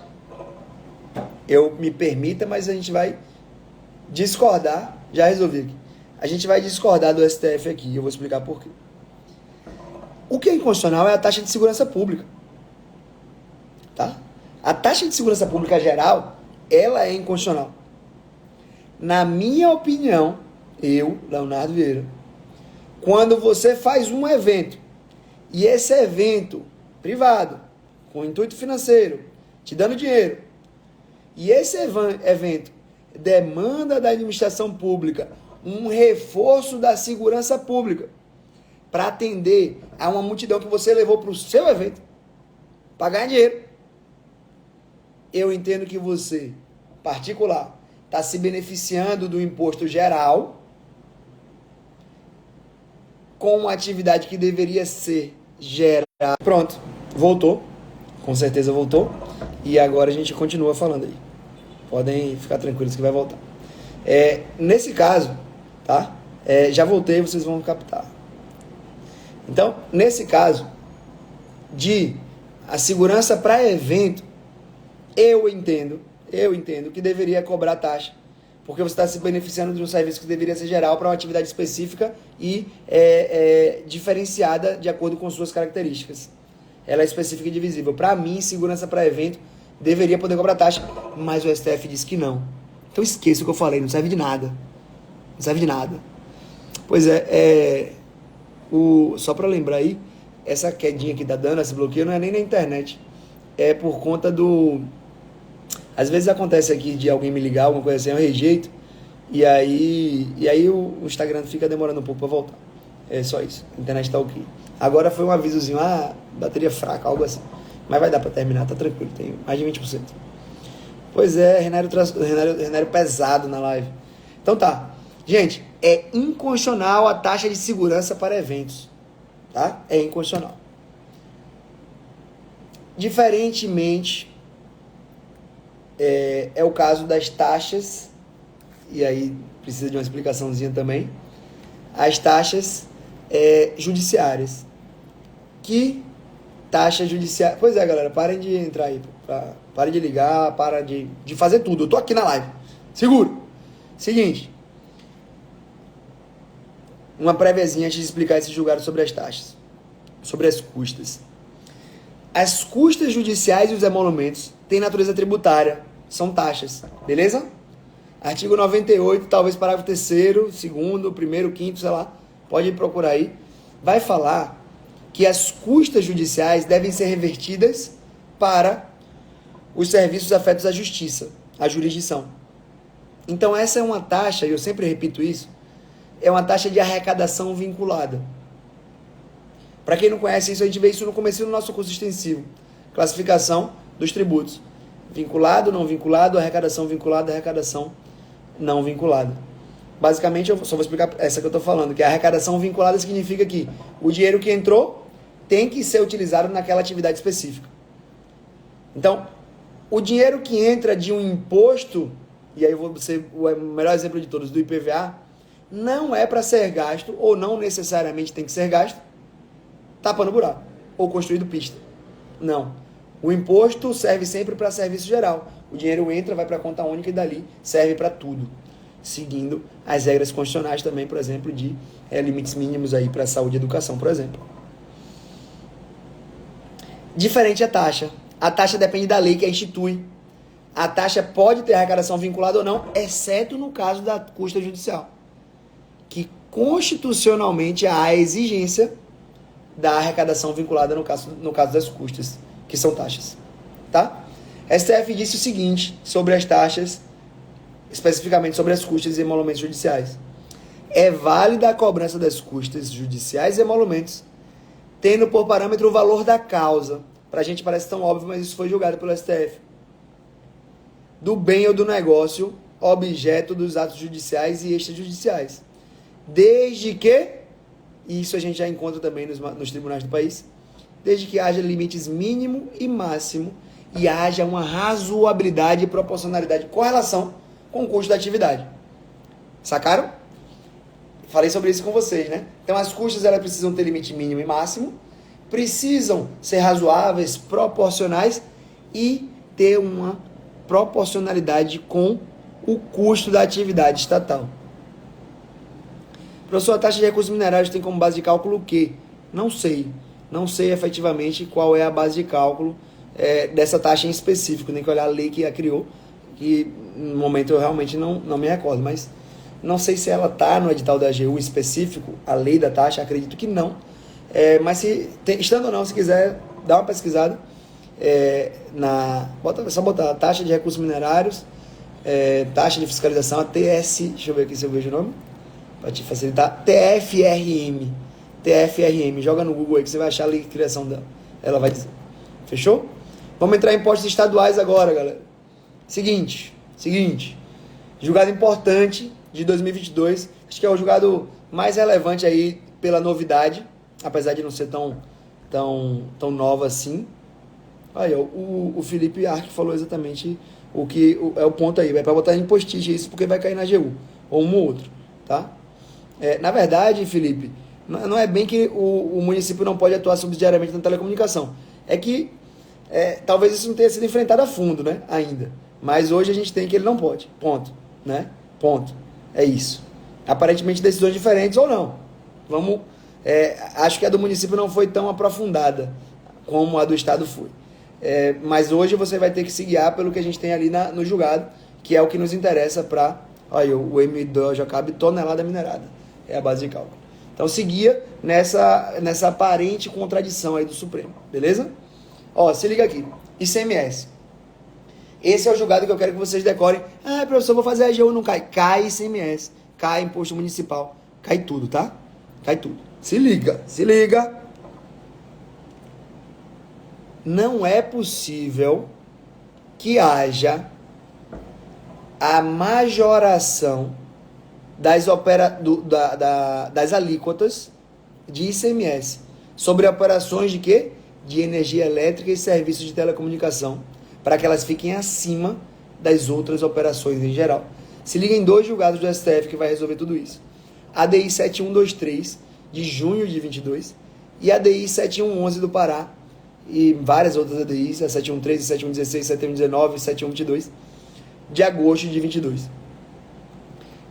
eu me permita, mas a gente vai discordar, já resolvi aqui. A gente vai discordar do STF aqui, eu vou explicar por quê. O que é inconstitucional é a taxa de segurança pública. Tá? A taxa de segurança pública geral, ela é inconstitucional. Na minha opinião, eu, Leonardo Vieira, quando você faz um evento, e esse evento privado, com intuito financeiro, te dando dinheiro, e esse evento demanda da administração pública um reforço da segurança pública para atender a uma multidão que você levou para o seu evento, para ganhar dinheiro. Eu entendo que você, particular, está se beneficiando do imposto geral com uma atividade que deveria ser gerada. Pronto, voltou. Com certeza voltou. E agora a gente continua falando aí. Podem ficar tranquilos que vai voltar. Nesse caso, tá? Já voltei, vocês vão captar. Então, nesse caso, de a segurança para evento, eu entendo que deveria cobrar taxa, porque você está se beneficiando de um serviço que deveria ser geral para uma atividade específica e diferenciada de acordo com suas características. Ela é específica e divisível. Para mim, segurança para evento deveria poder cobrar taxa, mas o STF diz que não. Então esqueça o que eu falei, não serve de nada. Não serve de nada. Pois só para lembrar aí, essa quedinha que tá dando, esse bloqueio, não é nem na internet. É por conta do... Às vezes acontece aqui de alguém me ligar, alguma coisa assim, eu rejeito, e aí o Instagram fica demorando um pouco para voltar. É só isso. A internet tá ok. Agora foi um avisozinho, bateria fraca, algo assim. Mas vai dar para terminar, tá tranquilo, tem mais de 20%. Pois é, Renário pesado na live. Então tá. Gente, é inconstitucional a taxa de segurança para eventos. Tá? É inconstitucional. Diferentemente, é o caso das taxas, e aí precisa de uma explicaçãozinha também, as taxas judiciárias. Que taxa judiciária... Pois é, galera, parem de entrar aí, parem de ligar, parem de fazer tudo. Eu tô aqui na live. Seguro. Seguinte. Uma préviazinha antes de explicar esse julgado sobre as taxas. Sobre as custas. As custas judiciais e os emolumentos têm natureza tributária. São taxas. Beleza? Artigo 98, talvez parágrafo 3º, 2º, 1º, 5º, sei lá. Pode procurar aí. Vai falar que as custas judiciais devem ser revertidas para os serviços afetos à justiça, à jurisdição. Então essa é uma taxa, e eu sempre repito isso, é uma taxa de arrecadação vinculada. Para quem não conhece isso, a gente vê isso no começo do nosso curso extensivo. Classificação dos tributos. Vinculado, não vinculado, arrecadação vinculada, arrecadação não vinculada. Basicamente, eu só vou explicar essa que eu estou falando, que a arrecadação vinculada significa que o dinheiro que entrou tem que ser utilizado naquela atividade específica. Então, o dinheiro que entra de um imposto, e aí eu vou ser o melhor exemplo de todos, do IPVA, não é para ser gasto, ou não necessariamente tem que ser gasto, tapando buraco, ou construído pista. Não. O imposto serve sempre para serviço geral. O dinheiro entra, vai para a conta única e dali serve para tudo. Seguindo as regras constitucionais também, por exemplo, de limites mínimos aí para saúde e educação, por exemplo. Diferente a taxa. A taxa depende da lei que a institui. A taxa pode ter arrecadação vinculada ou não, exceto no caso da custa judicial, que constitucionalmente há a exigência da arrecadação vinculada no caso das custas, que são taxas. Tá? STF disse o seguinte sobre as taxas, especificamente sobre as custas e emolumentos judiciais. É válida a cobrança das custas judiciais e emolumentos, tendo por parâmetro o valor da causa. Pra gente parece tão óbvio, mas isso foi julgado pelo STF. Do bem ou do negócio, objeto dos atos judiciais e extrajudiciais. Desde que, e isso a gente já encontra também nos tribunais do país, desde que haja limites mínimo e máximo e haja uma razoabilidade, proporcionalidade, correlação com o custo da atividade. Sacaram? falei sobre isso com vocês, né? Então as custas elas precisam ter limite mínimo e máximo, precisam ser razoáveis, proporcionais e ter uma proporcionalidade com o custo da atividade estatal. Professor, a taxa de recursos minerários tem como base de cálculo o quê? Não sei. Não sei efetivamente qual é a base de cálculo dessa taxa em específico. Tem que olhar a lei que a criou, que no momento eu realmente não me recordo, mas não sei se ela está no edital da AGU específico, a lei da taxa, acredito que não. Mas estando ou não, se quiser, dá uma pesquisada. Só botar taxa de recursos minerários, taxa de fiscalização, a TS, deixa eu ver aqui se eu vejo o nome, para te facilitar, TFRM, joga no Google aí que você vai achar a lei de criação dela, ela vai dizer. Fechou? Vamos entrar em impostos estaduais agora, galera. Seguinte, julgado importante de 2022, acho que é o julgado mais relevante aí pela novidade, apesar de não ser tão nova assim. Aí, ó, o Felipe Arque falou exatamente o que é o ponto aí. Vai para botar em post-it isso, porque vai cair na AGU, ou um ou outro, tá? Na verdade, Felipe, não é bem que o município não pode atuar subsidiariamente na telecomunicação. É que talvez isso não tenha sido enfrentado a fundo, né, ainda. Mas hoje a gente tem que ele não pode. Ponto, né? Ponto. É isso. Aparentemente decisões diferentes ou não. Acho que a do município não foi tão aprofundada como a do estado foi. Mas hoje você vai ter que se guiar pelo que a gente tem ali no julgado, que é o que nos interessa para o M2 cabe tonelada minerada. É a base de cálculo. Então se guia nessa aparente contradição aí do Supremo. Beleza? Ó, se liga aqui. ICMS. Esse é o julgado que eu quero que vocês decorem. Professor, vou fazer a AGU, não cai. Cai ICMS, cai imposto municipal, cai tudo, tá? Cai tudo. Se liga. Não é possível que haja a majoração das alíquotas de ICMS sobre operações de quê? De energia elétrica e serviços de telecomunicação, para que elas fiquem acima das outras operações em geral. Se liga em 2 julgados do STF que vai resolver tudo isso. ADI 7123, de junho de 22, e ADI 7111 do Pará, e várias outras ADIs, a 713, 7116, 7119 e 7122, de agosto de 22.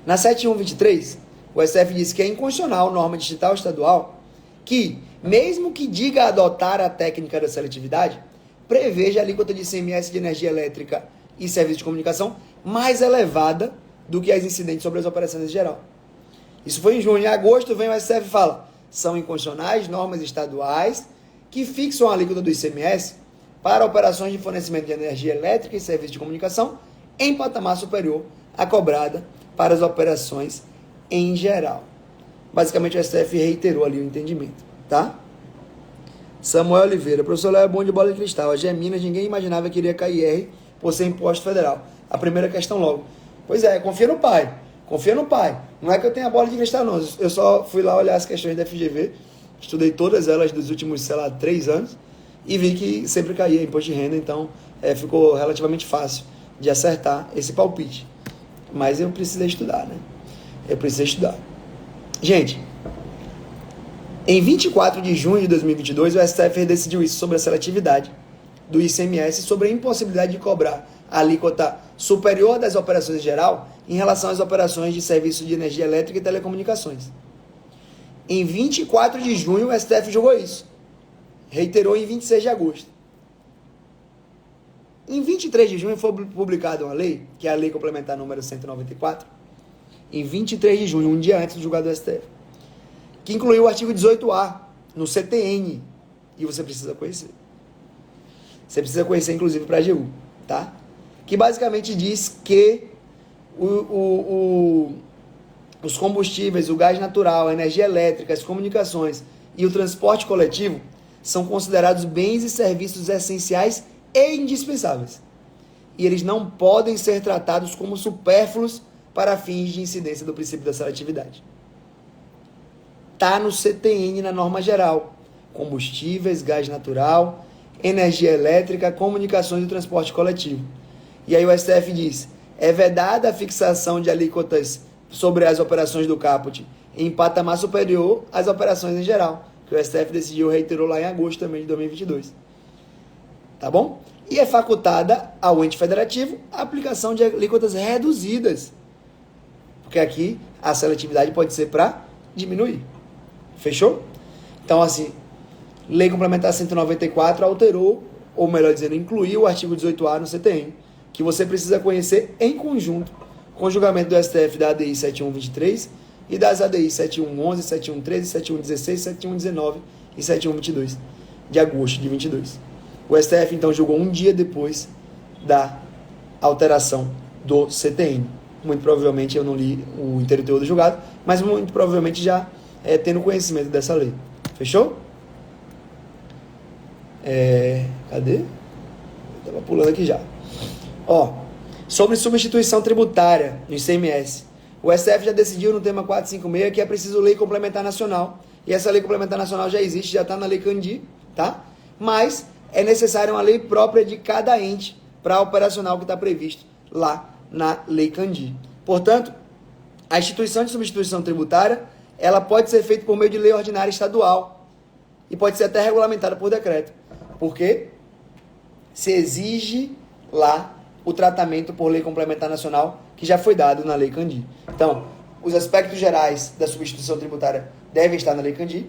Na 7123, o STF disse que é inconstitucional norma digital estadual que, mesmo que diga adotar a técnica da seletividade, preveja a alíquota de ICMS de energia elétrica e serviço de comunicação mais elevada do que as incidentes sobre as operações em geral. Isso foi em junho. Em agosto vem o STF e fala: são inconstitucionais normas estaduais que fixam a alíquota do ICMS para operações de fornecimento de energia elétrica e serviço de comunicação em patamar superior à cobrada para as operações em geral. Basicamente o STF reiterou ali o entendimento, tá? Samuel Oliveira, professor Léo é bom de bola de cristal. A Geminas ninguém imaginava que iria cair R por ser imposto federal. A primeira questão logo. Pois é, confia no pai. Não é que eu tenha bola de cristal, não. Eu só fui lá olhar as questões da FGV, estudei todas elas dos últimos, 3 anos, e vi que sempre caía imposto de renda, então ficou relativamente fácil de acertar esse palpite. Mas eu precisei estudar, né? Gente, em 24 de junho de 2022, o STF decidiu isso sobre a seletividade do ICMS e sobre a impossibilidade de cobrar a alíquota superior das operações em geral em relação às operações de serviço de energia elétrica e telecomunicações. Em 24 de junho, o STF julgou isso. Reiterou em 26 de agosto. Em 23 de junho foi publicada uma lei, que é a Lei Complementar número 194, em 23 de junho, um dia antes do julgado do STF, que incluiu o artigo 18A no CTN, e você precisa conhecer. Você precisa conhecer, inclusive, para a AGU, tá? Que basicamente diz que os combustíveis, o gás natural, a energia elétrica, as comunicações e o transporte coletivo são considerados bens e serviços essenciais e indispensáveis. E eles não podem ser tratados como supérfluos para fins de incidência do princípio da seletividade. Está no CTN, na norma geral. Combustíveis, gás natural, energia elétrica, comunicações e transporte coletivo. E aí o STF diz: é vedada a fixação de alíquotas sobre as operações do caput em patamar superior às operações em geral, que o STF decidiu, reiterou lá em agosto também de 2022. Tá bom? E é facultada ao ente federativo a aplicação de alíquotas reduzidas, porque aqui a seletividade pode ser para diminuir. Fechou? Então, assim, Lei Complementar 194 alterou, ou melhor dizendo, incluiu o artigo 18A no CTN, que você precisa conhecer em conjunto com o julgamento do STF da ADI 7123 e das ADI 7111, 7113, 7116, 7119 e 7122, de agosto de 22. O STF, então, julgou um dia depois da alteração do CTN. Muito provavelmente, eu não li o inteiro teor do julgado, mas muito provavelmente já tendo conhecimento dessa lei. Fechou? Cadê? Eu estava pulando aqui já. Sobre substituição tributária no ICMS. O STF já decidiu no tema 456 que é preciso lei complementar nacional. E essa lei complementar nacional já existe, já está na Lei Candir, tá? Mas é necessária uma lei própria de cada ente para operacional que está previsto lá na Lei Candir. Portanto, a instituição de substituição tributária, ela pode ser feita por meio de lei ordinária estadual e pode ser até regulamentada por decreto, porque se exige lá o tratamento por lei complementar nacional que já foi dado na Lei Candir. Então, os aspectos gerais da substituição tributária devem estar na Lei Candir.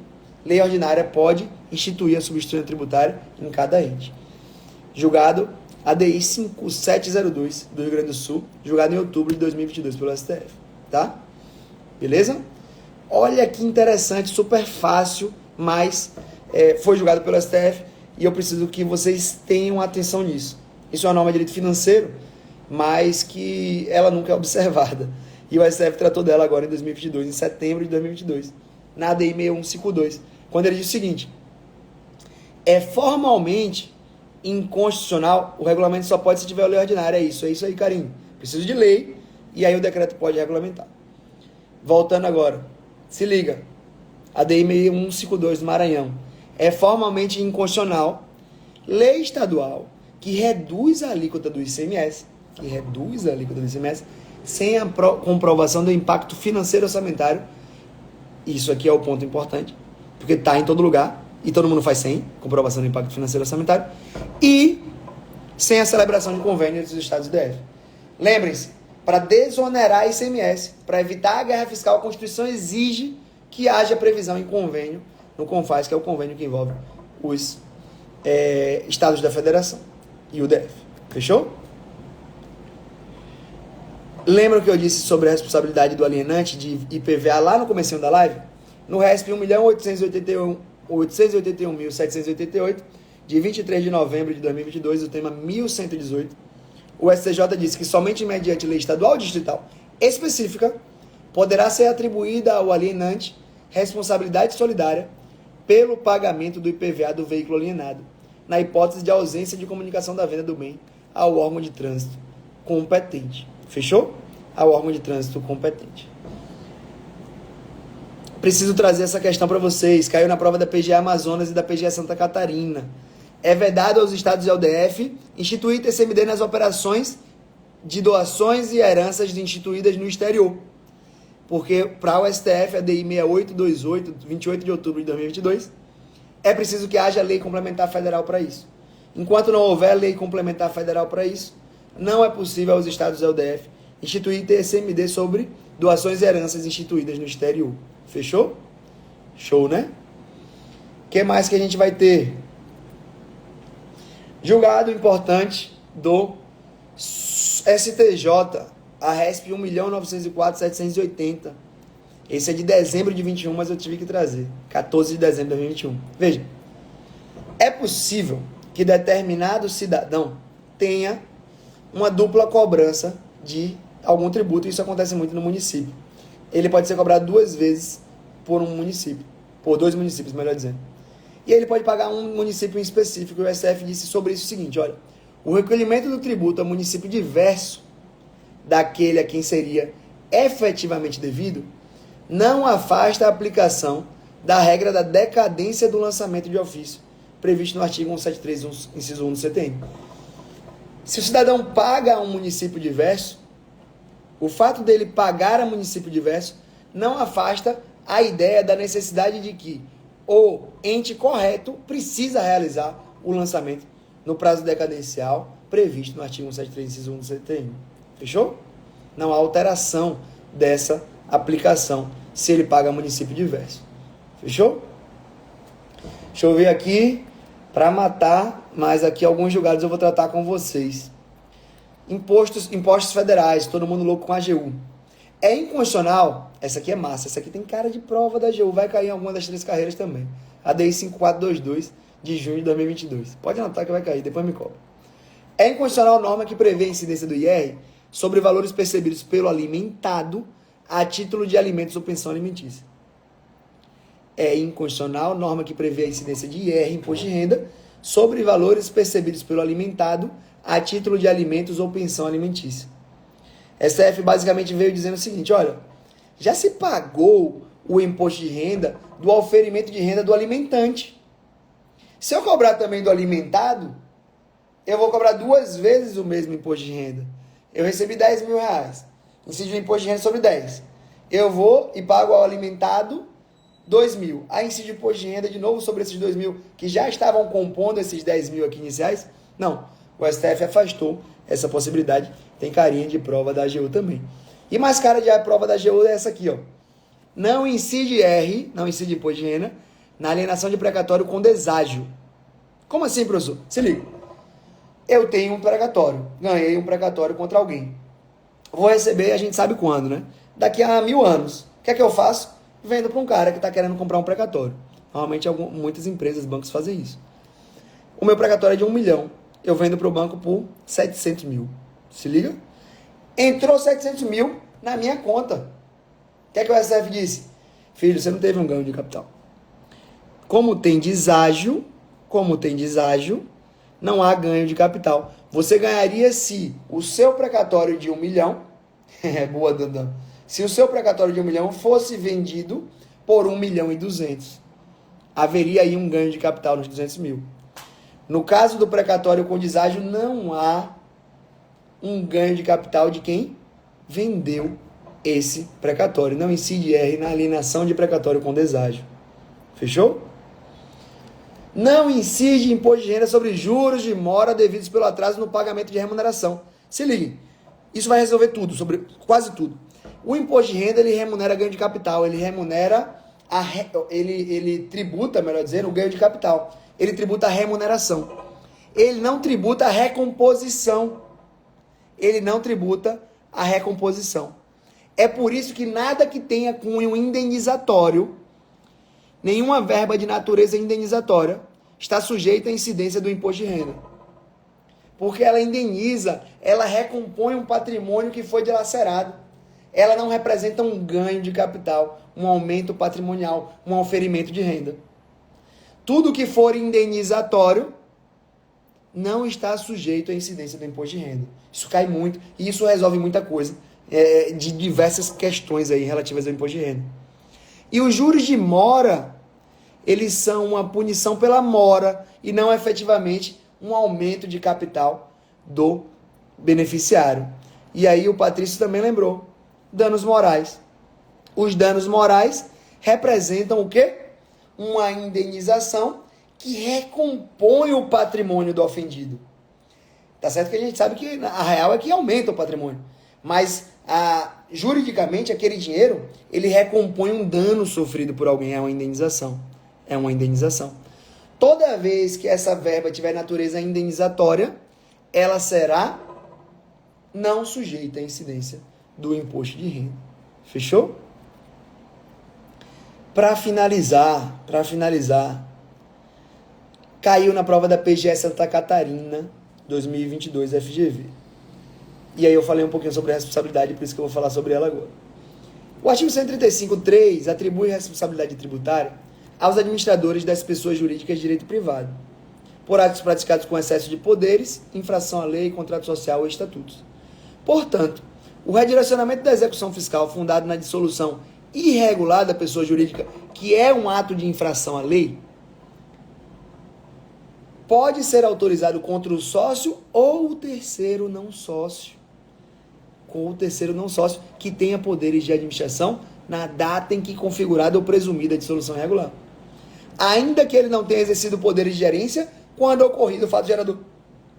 Lei ordinária pode instituir a substituição tributária em cada ente. Julgado ADI 5702 do Rio Grande do Sul, julgado em outubro de 2022 pelo STF, tá? Beleza? Olha que interessante, super fácil, mas foi julgado pelo STF e eu preciso que vocês tenham atenção nisso. Isso é uma norma de direito financeiro, mas que ela nunca é observada. E o STF tratou dela agora em 2022, em setembro de 2022, na ADI 6152, quando ele diz o seguinte: é formalmente inconstitucional, o regulamento só pode se tiver lei ordinária. É isso aí, carinho. Preciso de lei, e aí o decreto pode regulamentar. Voltando agora, se liga, ADI 6152 do Maranhão. É formalmente inconstitucional lei estadual que reduz a alíquota do ICMS, sem a comprovação do impacto financeiro orçamentário. Isso aqui é o ponto importante, porque está em todo lugar, e todo mundo faz sem comprovação do impacto financeiro orçamentário, e sem a celebração de convênio entre os estados e DF. Lembrem-se, para desonerar ICMS, para evitar a guerra fiscal, a Constituição exige que haja previsão em convênio, no CONFAS, que é o convênio que envolve os estados da federação e o DF. Fechou? Lembra que eu disse sobre a responsabilidade do alienante de IPVA lá no comecinho da live? No RESP 1.881.788, de 23 de novembro de 2022, o tema 1118, o STJ disse que somente mediante lei estadual ou distrital específica poderá ser atribuída ao alienante responsabilidade solidária pelo pagamento do IPVA do veículo alienado, na hipótese de ausência de comunicação da venda do bem ao órgão de trânsito competente. Fechou? Ao órgão de trânsito competente. Preciso trazer essa questão para vocês. Caiu na prova da PGA Amazonas e da PGA Santa Catarina. É vedado aos estados e ao DF instituir TCMD nas operações de doações e heranças instituídas no exterior. Porque para o STF, a DI 6828, 28 de outubro de 2022, é preciso que haja lei complementar federal para isso. Enquanto não houver lei complementar federal para isso, não é possível aos estados e ao DF instituir TCMD sobre doações e heranças instituídas no exterior. Fechou? Show, né? O que mais que a gente vai ter? Julgado importante do STJ, a RESP 1.904.780. Esse é de dezembro de 21, mas eu tive que trazer. 14 de dezembro de 2021. Veja, é possível que determinado cidadão tenha uma dupla cobrança de algum tributo. Isso acontece muito no município. Ele pode ser cobrado 2 vezes por um município. Por 2 municípios, melhor dizendo. E ele pode pagar um município em específico. E o STF disse sobre isso o seguinte: olha, o recolhimento do tributo a município diverso daquele a quem seria efetivamente devido não afasta a aplicação da regra da decadência do lançamento de ofício previsto no artigo 173, inciso 1 do CTN. Se o cidadão paga a um município diverso, o fato dele pagar a município diverso não afasta a ideia da necessidade de que o ente correto precisa realizar o lançamento no prazo decadencial previsto no artigo 173, inciso 1 do CTN. Fechou? Não há alteração dessa aplicação se ele paga município diverso. Fechou? Deixa eu ver aqui, para matar, mas aqui alguns julgados eu vou tratar com vocês. Impostos federais, todo mundo louco com a AGU. É inconstitucional, essa aqui é massa, essa aqui tem cara de prova da AGU, vai cair em alguma das 3 carreiras também. A DI 5422 de junho de 2022. Pode anotar que vai cair, depois me cobra. É inconstitucional a norma que prevê a incidência do IR sobre valores percebidos pelo alimentado a título de alimentos ou pensão alimentícia. É inconstitucional a norma que prevê a incidência de IR, imposto de renda, sobre valores percebidos pelo alimentado a título de alimentos ou pensão alimentícia. STF basicamente veio dizendo o seguinte, olha, já se pagou o imposto de renda do auferimento de renda do alimentante. Se eu cobrar também do alimentado, eu vou cobrar 2 vezes o mesmo imposto de renda. Eu recebi 10 mil reais, incido de imposto de renda sobre 10. Eu vou e pago ao alimentado 2 mil. Aí incido de imposto de renda de novo sobre esses 2 mil que já estavam compondo esses 10 mil aqui iniciais. Não, o STF afastou essa possibilidade. Tem carinha de prova da AGU também. E mais cara de prova da AGU é essa aqui, ó. Não incide IR, não incide imposto de renda, na alienação de precatório com deságio. Como assim, professor? Se liga. Eu tenho um precatório, ganhei um precatório contra alguém. Vou receber, a gente sabe quando, né? Daqui a 1000 anos. O que é que eu faço? Vendo para um cara que está querendo comprar um precatório. Normalmente muitas empresas, bancos fazem isso. O meu precatório é de 1 milhão. Eu vendo para o banco por 700 mil. Se liga? Entrou 700 mil na minha conta. O que é que o STF disse? Filho, você não teve um ganho de capital. Como tem deságio, não há ganho de capital. Você ganharia se o seu precatório de 1 milhão, boa, Dandan, se o seu precatório de 1 milhão fosse vendido por 1 milhão e 200. Haveria aí um ganho de capital nos 200 mil. No caso do precatório com deságio, não há um ganho de capital de quem vendeu esse precatório. Não incide IR na alienação de precatório com deságio. Fechou? Não incide imposto de renda sobre juros de mora devidos pelo atraso no pagamento de remuneração. Se ligue, isso vai resolver tudo, sobre quase tudo. O imposto de renda, ele remunera ganho de capital, ele remunera, ele tributa, melhor dizendo, o ganho de capital. Ele tributa a remuneração. Ele não tributa a recomposição. É por isso que nada que tenha cunho indenizatório, nenhuma verba de natureza indenizatória, está sujeita à incidência do imposto de renda. Porque ela indeniza, ela recompõe um patrimônio que foi dilacerado. Ela não representa um ganho de capital, um aumento patrimonial, um auferimento de renda. Tudo que for indenizatório não está sujeito à incidência do imposto de renda. Isso cai muito e isso resolve muita coisa, de diversas questões aí relativas ao imposto de renda. E os juros de mora, eles são uma punição pela mora e não efetivamente um aumento de capital do beneficiário. E aí o Patrício também lembrou, danos morais. Os danos morais representam o quê? Uma indenização que recompõe o patrimônio do ofendido. Tá certo que a gente sabe que a real é que aumenta o patrimônio, mas juridicamente aquele dinheiro, ele recompõe um dano sofrido por alguém, é uma indenização. Toda vez que essa verba tiver natureza indenizatória, ela será não sujeita à incidência do imposto de renda. Fechou? Para finalizar, caiu na prova da PGE Santa Catarina 2022 FGV. E aí eu falei um pouquinho sobre a responsabilidade, por isso que eu vou falar sobre ela agora. O artigo 135.3 atribui responsabilidade tributária aos administradores das pessoas jurídicas de direito privado, por atos praticados com excesso de poderes, infração à lei, contrato social ou estatutos. Portanto, o redirecionamento da execução fiscal fundado na dissolução irregular da pessoa jurídica, que é um ato de infração à lei, pode ser autorizado contra o sócio ou o terceiro não sócio. com o terceiro não sócio que tenha poderes de administração na data em que configurada ou presumida dissolução irregular. Ainda que ele não tenha exercido poderes de gerência quando ocorrido o fato gerador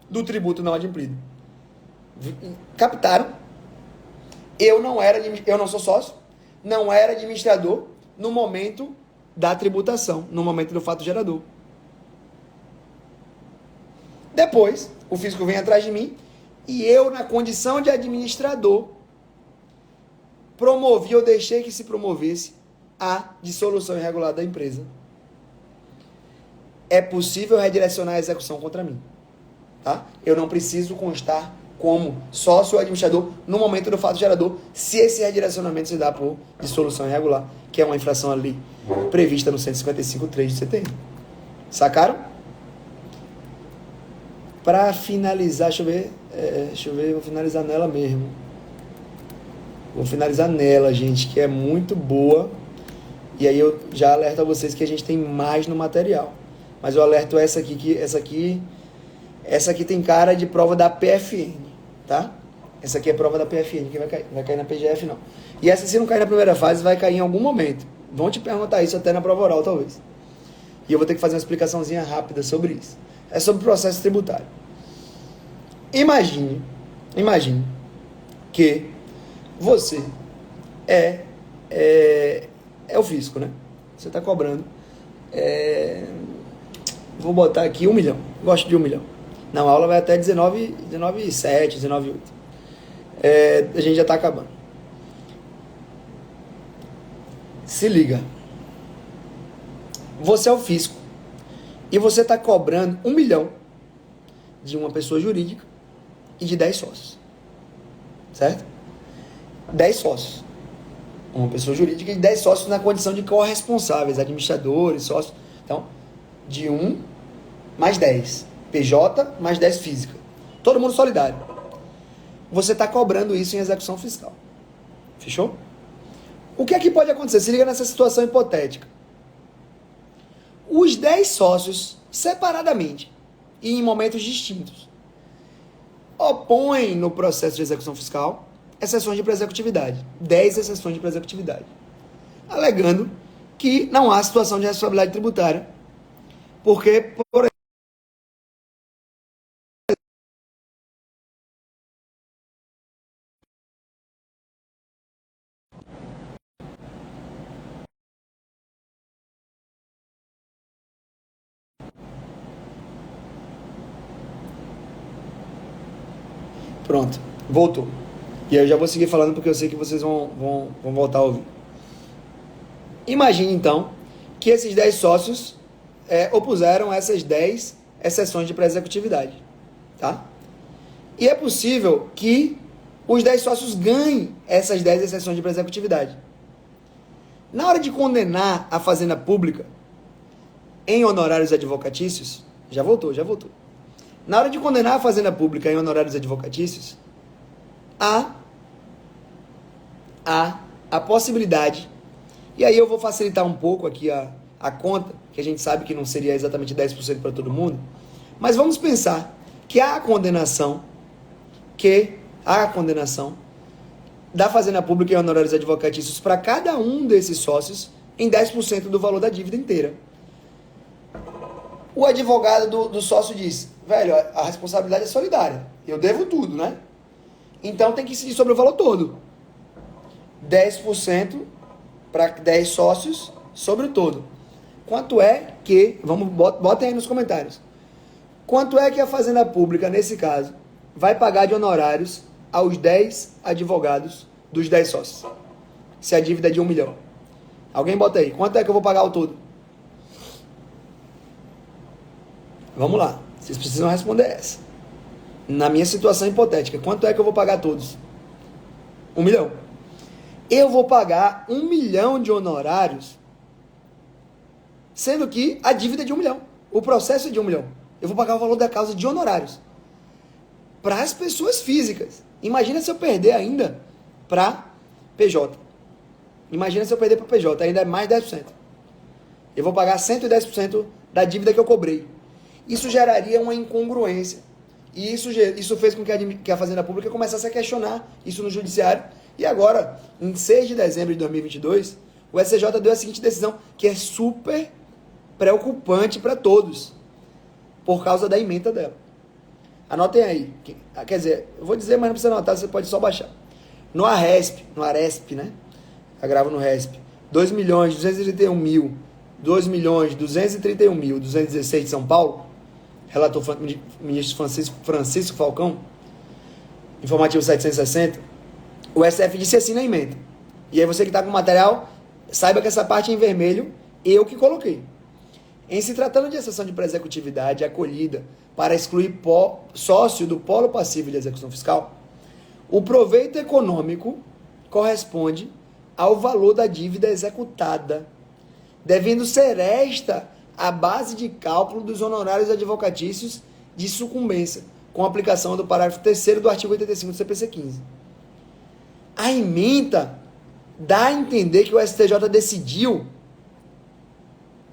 do tributo não adimplido. Captaram? Eu não sou sócio, não era administrador no momento da tributação, no momento do fato gerador. Depois, o físico vem atrás de mim e eu, na condição de administrador, promovi ou deixei que se promovesse a dissolução irregular da empresa. É possível redirecionar a execução contra mim. Tá? Eu não preciso constar como sócio ou administrador no momento do fato gerador, se esse redirecionamento se dá por dissolução irregular, que é uma infração ali prevista no 155.3 do CTN. Sacaram? Para finalizar, deixa eu ver, vou finalizar nela mesmo. Vou finalizar nela, gente, que é muito boa. E aí eu já alerto a vocês que a gente tem mais no material. Mas eu alerto essa aqui tem cara de prova da PFN, tá? Essa aqui é prova da PFN, que vai cair na PGF não. E essa, se não cair na primeira fase, vai cair em algum momento. Vão te perguntar isso até na prova oral, talvez. E eu vou ter que fazer uma explicaçãozinha rápida sobre isso. É sobre o processo tributário. Imagine que você é o fisco, né? Você está cobrando. Vou botar aqui 1 milhão. Gosto de 1 milhão. Não, a aula vai até 19,7, 19,8. A gente já está acabando. Se liga. Você é o fisco. E você está cobrando 1 milhão de uma pessoa jurídica e de 10 sócios. Certo? 10 sócios. Uma pessoa jurídica e 10 sócios na condição de corresponsáveis, administradores, sócios. Então, de 1 mais 10. PJ mais 10 física. Todo mundo solidário. Você está cobrando isso em execução fiscal. Fechou? O que é que pode acontecer? Se liga nessa situação hipotética. Os 10 sócios, separadamente e em momentos distintos, opõem no processo de execução fiscal exceções de pré-executividade. 10 exceções de pré-executividade. Alegando que não há situação de responsabilidade tributária. Porque, por exemplo, pronto, voltou. E aí eu já vou seguir falando porque eu sei que vocês vão voltar a ouvir. Imagine, então, que esses 10 sócios opuseram essas 10 exceções de pré-executividade. Tá? E é possível que os 10 sócios ganhem essas 10 exceções de pré-executividade. Na hora de condenar a fazenda pública em honorários advocatícios, já voltou. Na hora de condenar a fazenda pública em honorários advocatícios, há a possibilidade, e aí eu vou facilitar um pouco aqui a conta, que a gente sabe que não seria exatamente 10% para todo mundo, mas vamos pensar que há a condenação da fazenda pública em honorários advocatícios para cada um desses sócios em 10% do valor da dívida inteira. O advogado do sócio diz, velho, a responsabilidade é solidária, eu devo tudo, né? Então tem que incidir sobre o valor todo. 10% para 10 sócios sobre o todo. Quanto é que, botem aí nos comentários, quanto é que a fazenda pública, nesse caso, vai pagar de honorários aos 10 advogados dos 10 sócios? Se a dívida é de 1 milhão. Alguém bota aí, quanto é que eu vou pagar ao todo? Vamos lá, vocês precisam responder essa. Na minha situação hipotética, quanto é que eu vou pagar a todos? 1 milhão. Eu vou pagar 1 milhão de honorários, sendo que a dívida é de 1 milhão. O processo é de 1 milhão. Eu vou pagar o valor da causa de honorários. Para as pessoas físicas. Imagina se eu perder ainda para PJ. Imagina se eu perder para PJ, ainda é mais 10%. Eu vou pagar 110% da dívida que eu cobrei. Isso geraria uma incongruência E isso fez com que a Fazenda Pública começasse a questionar isso no Judiciário. E agora, em 6 de dezembro de 2022, o STJ deu a seguinte decisão, que é super preocupante para todos, por causa da ementa dela. Anotem aí. Quer dizer, eu vou dizer, mas não precisa anotar, você pode só baixar. No Aresp, né? Eu gravo no Resp. 2.231.216 de São Paulo, relator ministro Francisco Falcão, informativo 760, o STF disse assim na emenda. E aí você que está com o material, saiba que essa parte em vermelho, eu que coloquei. Em se tratando de exceção de pré-executividade acolhida para excluir sócio do polo passivo de execução fiscal, o proveito econômico corresponde ao valor da dívida executada, devendo ser esta a base de cálculo dos honorários advocatícios de sucumbência, com aplicação do parágrafo 3º do artigo 85 do CPC 15. A ementa dá a entender que o STJ decidiu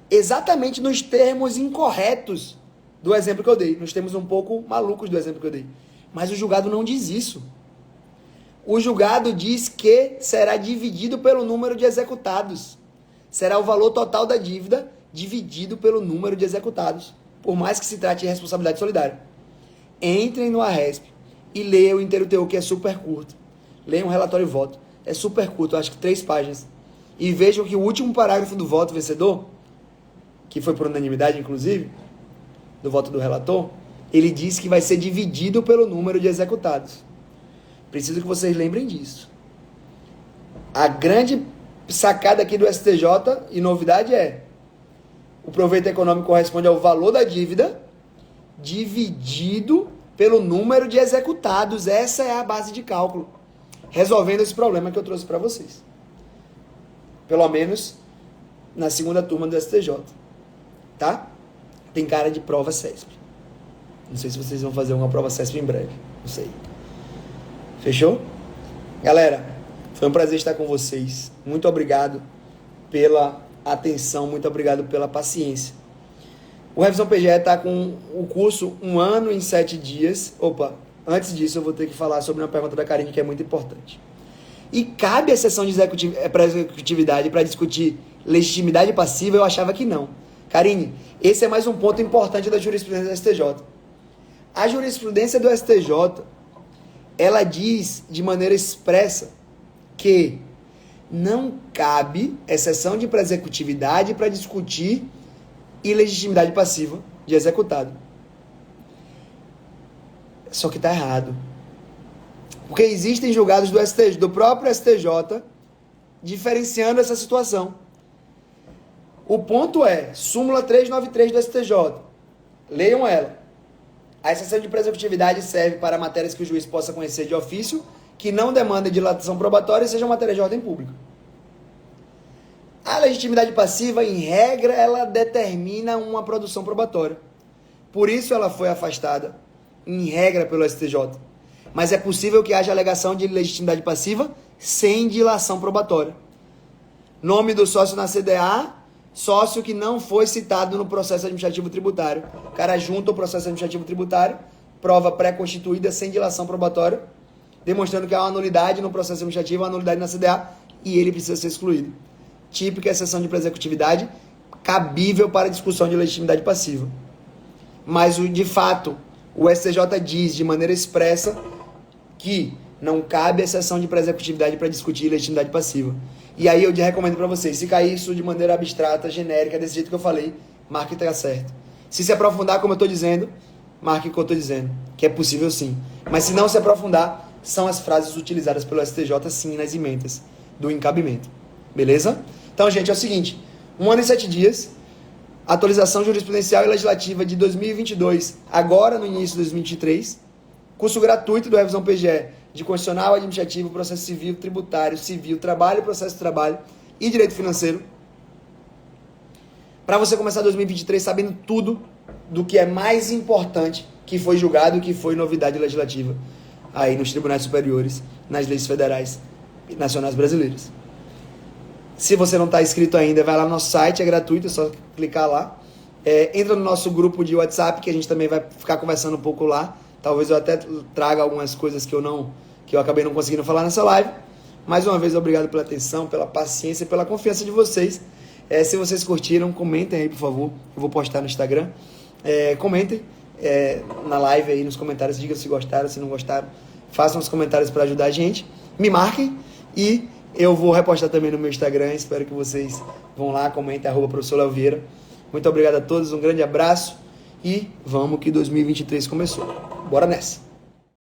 exatamente nos termos incorretos do exemplo que eu dei, nos termos um pouco malucos do exemplo que eu dei. Mas o julgado não diz isso. O julgado diz que será dividido pelo número de executados. Será o valor total da dívida dividido pelo número de executados, por mais que se trate de responsabilidade solidária. Entrem no Aresp e leiam o inteiro teor, que é super curto. Leiam o relatório e voto. É super curto, acho que 3 páginas. E vejam que o último parágrafo do voto vencedor, que foi por unanimidade, inclusive, do voto do relator, ele diz que vai ser dividido pelo número de executados. Preciso que vocês lembrem disso. A grande sacada aqui do STJ, e novidade, é: o proveito econômico corresponde ao valor da dívida dividido pelo número de executados. Essa é a base de cálculo, resolvendo esse problema que eu trouxe para vocês. Pelo menos na segunda turma do STJ. Tá? Tem cara de prova CESP. Não sei se vocês vão fazer uma prova CESP em breve. Não sei. Fechou? Galera, foi um prazer estar com vocês. Muito obrigado pela atenção, muito obrigado pela paciência. O Revisão PGE está com o curso 1 ano em 7 dias. Opa, antes disso eu vou ter que falar sobre uma pergunta da Karine que é muito importante. E cabe a sessão de executividade para discutir legitimidade passiva? Eu achava que não. Karine, esse é mais um ponto importante da jurisprudência do STJ. A jurisprudência do STJ, ela diz de maneira expressa que não cabe exceção de pré-executividade para discutir ilegitimidade passiva de executado. Só que está errado. Porque existem julgados do próprio STJ diferenciando essa situação. O ponto é, súmula 393 do STJ. Leiam ela. A exceção de pré-executividade serve para matérias que o juiz possa conhecer de ofício, que não demandem dilatação probatória e sejam matéria de ordem pública. A legitimidade passiva, em regra, ela determina uma produção probatória. Por isso ela foi afastada, em regra, pelo STJ. Mas é possível que haja alegação de legitimidade passiva sem dilação probatória. Nome do sócio na CDA, sócio que não foi citado no processo administrativo tributário. O cara junta o processo administrativo tributário, prova pré-constituída sem dilação probatória, demonstrando que há uma anulidade no processo administrativo, uma anulidade na CDA, e ele precisa ser excluído. Típica exceção de pré-executividade, cabível para discussão de legitimidade passiva. Mas, de fato, o STJ diz de maneira expressa que não cabe exceção de pré-executividade para discutir legitimidade passiva. E aí eu te recomendo para vocês, se cair isso de maneira abstrata, genérica, desse jeito que eu falei, marque que tá certo. Se se aprofundar, como eu estou dizendo, marque o que eu estou dizendo, que é possível sim. Mas se não se aprofundar, são as frases utilizadas pelo STJ sim nas emendas do encabimento. Beleza? Então, gente, é o seguinte, 1 ano e 7 dias, atualização jurisprudencial e legislativa de 2022, agora no início de 2023, curso gratuito do Revisão PGE de Constitucional, Administrativo, Processo Civil, Tributário, Civil, Trabalho, Processo de Trabalho e Direito Financeiro, para você começar 2023 sabendo tudo do que é mais importante que foi julgado e que foi novidade legislativa aí nos tribunais superiores, nas leis federais e nacionais brasileiras. Se você não está inscrito ainda, vai lá no nosso site, é gratuito, é só clicar lá. Entra no nosso grupo de WhatsApp, que a gente também vai ficar conversando um pouco lá, Talvez eu até traga algumas coisas que eu acabei não conseguindo falar nessa live. Mais uma vez, obrigado pela atenção, pela paciência e pela confiança de vocês. Se vocês curtiram, comentem aí, por favor. Eu vou postar no Instagram. Comentem na live aí nos comentários. Digam se gostaram, se não gostaram. Façam os comentários para ajudar a gente. Me marquem e eu vou repostar também no meu Instagram. Espero que vocês vão lá, comentem, @professor Léo Vieira. Muito obrigado a todos, um grande abraço e vamos que 2023 começou. Bora nessa!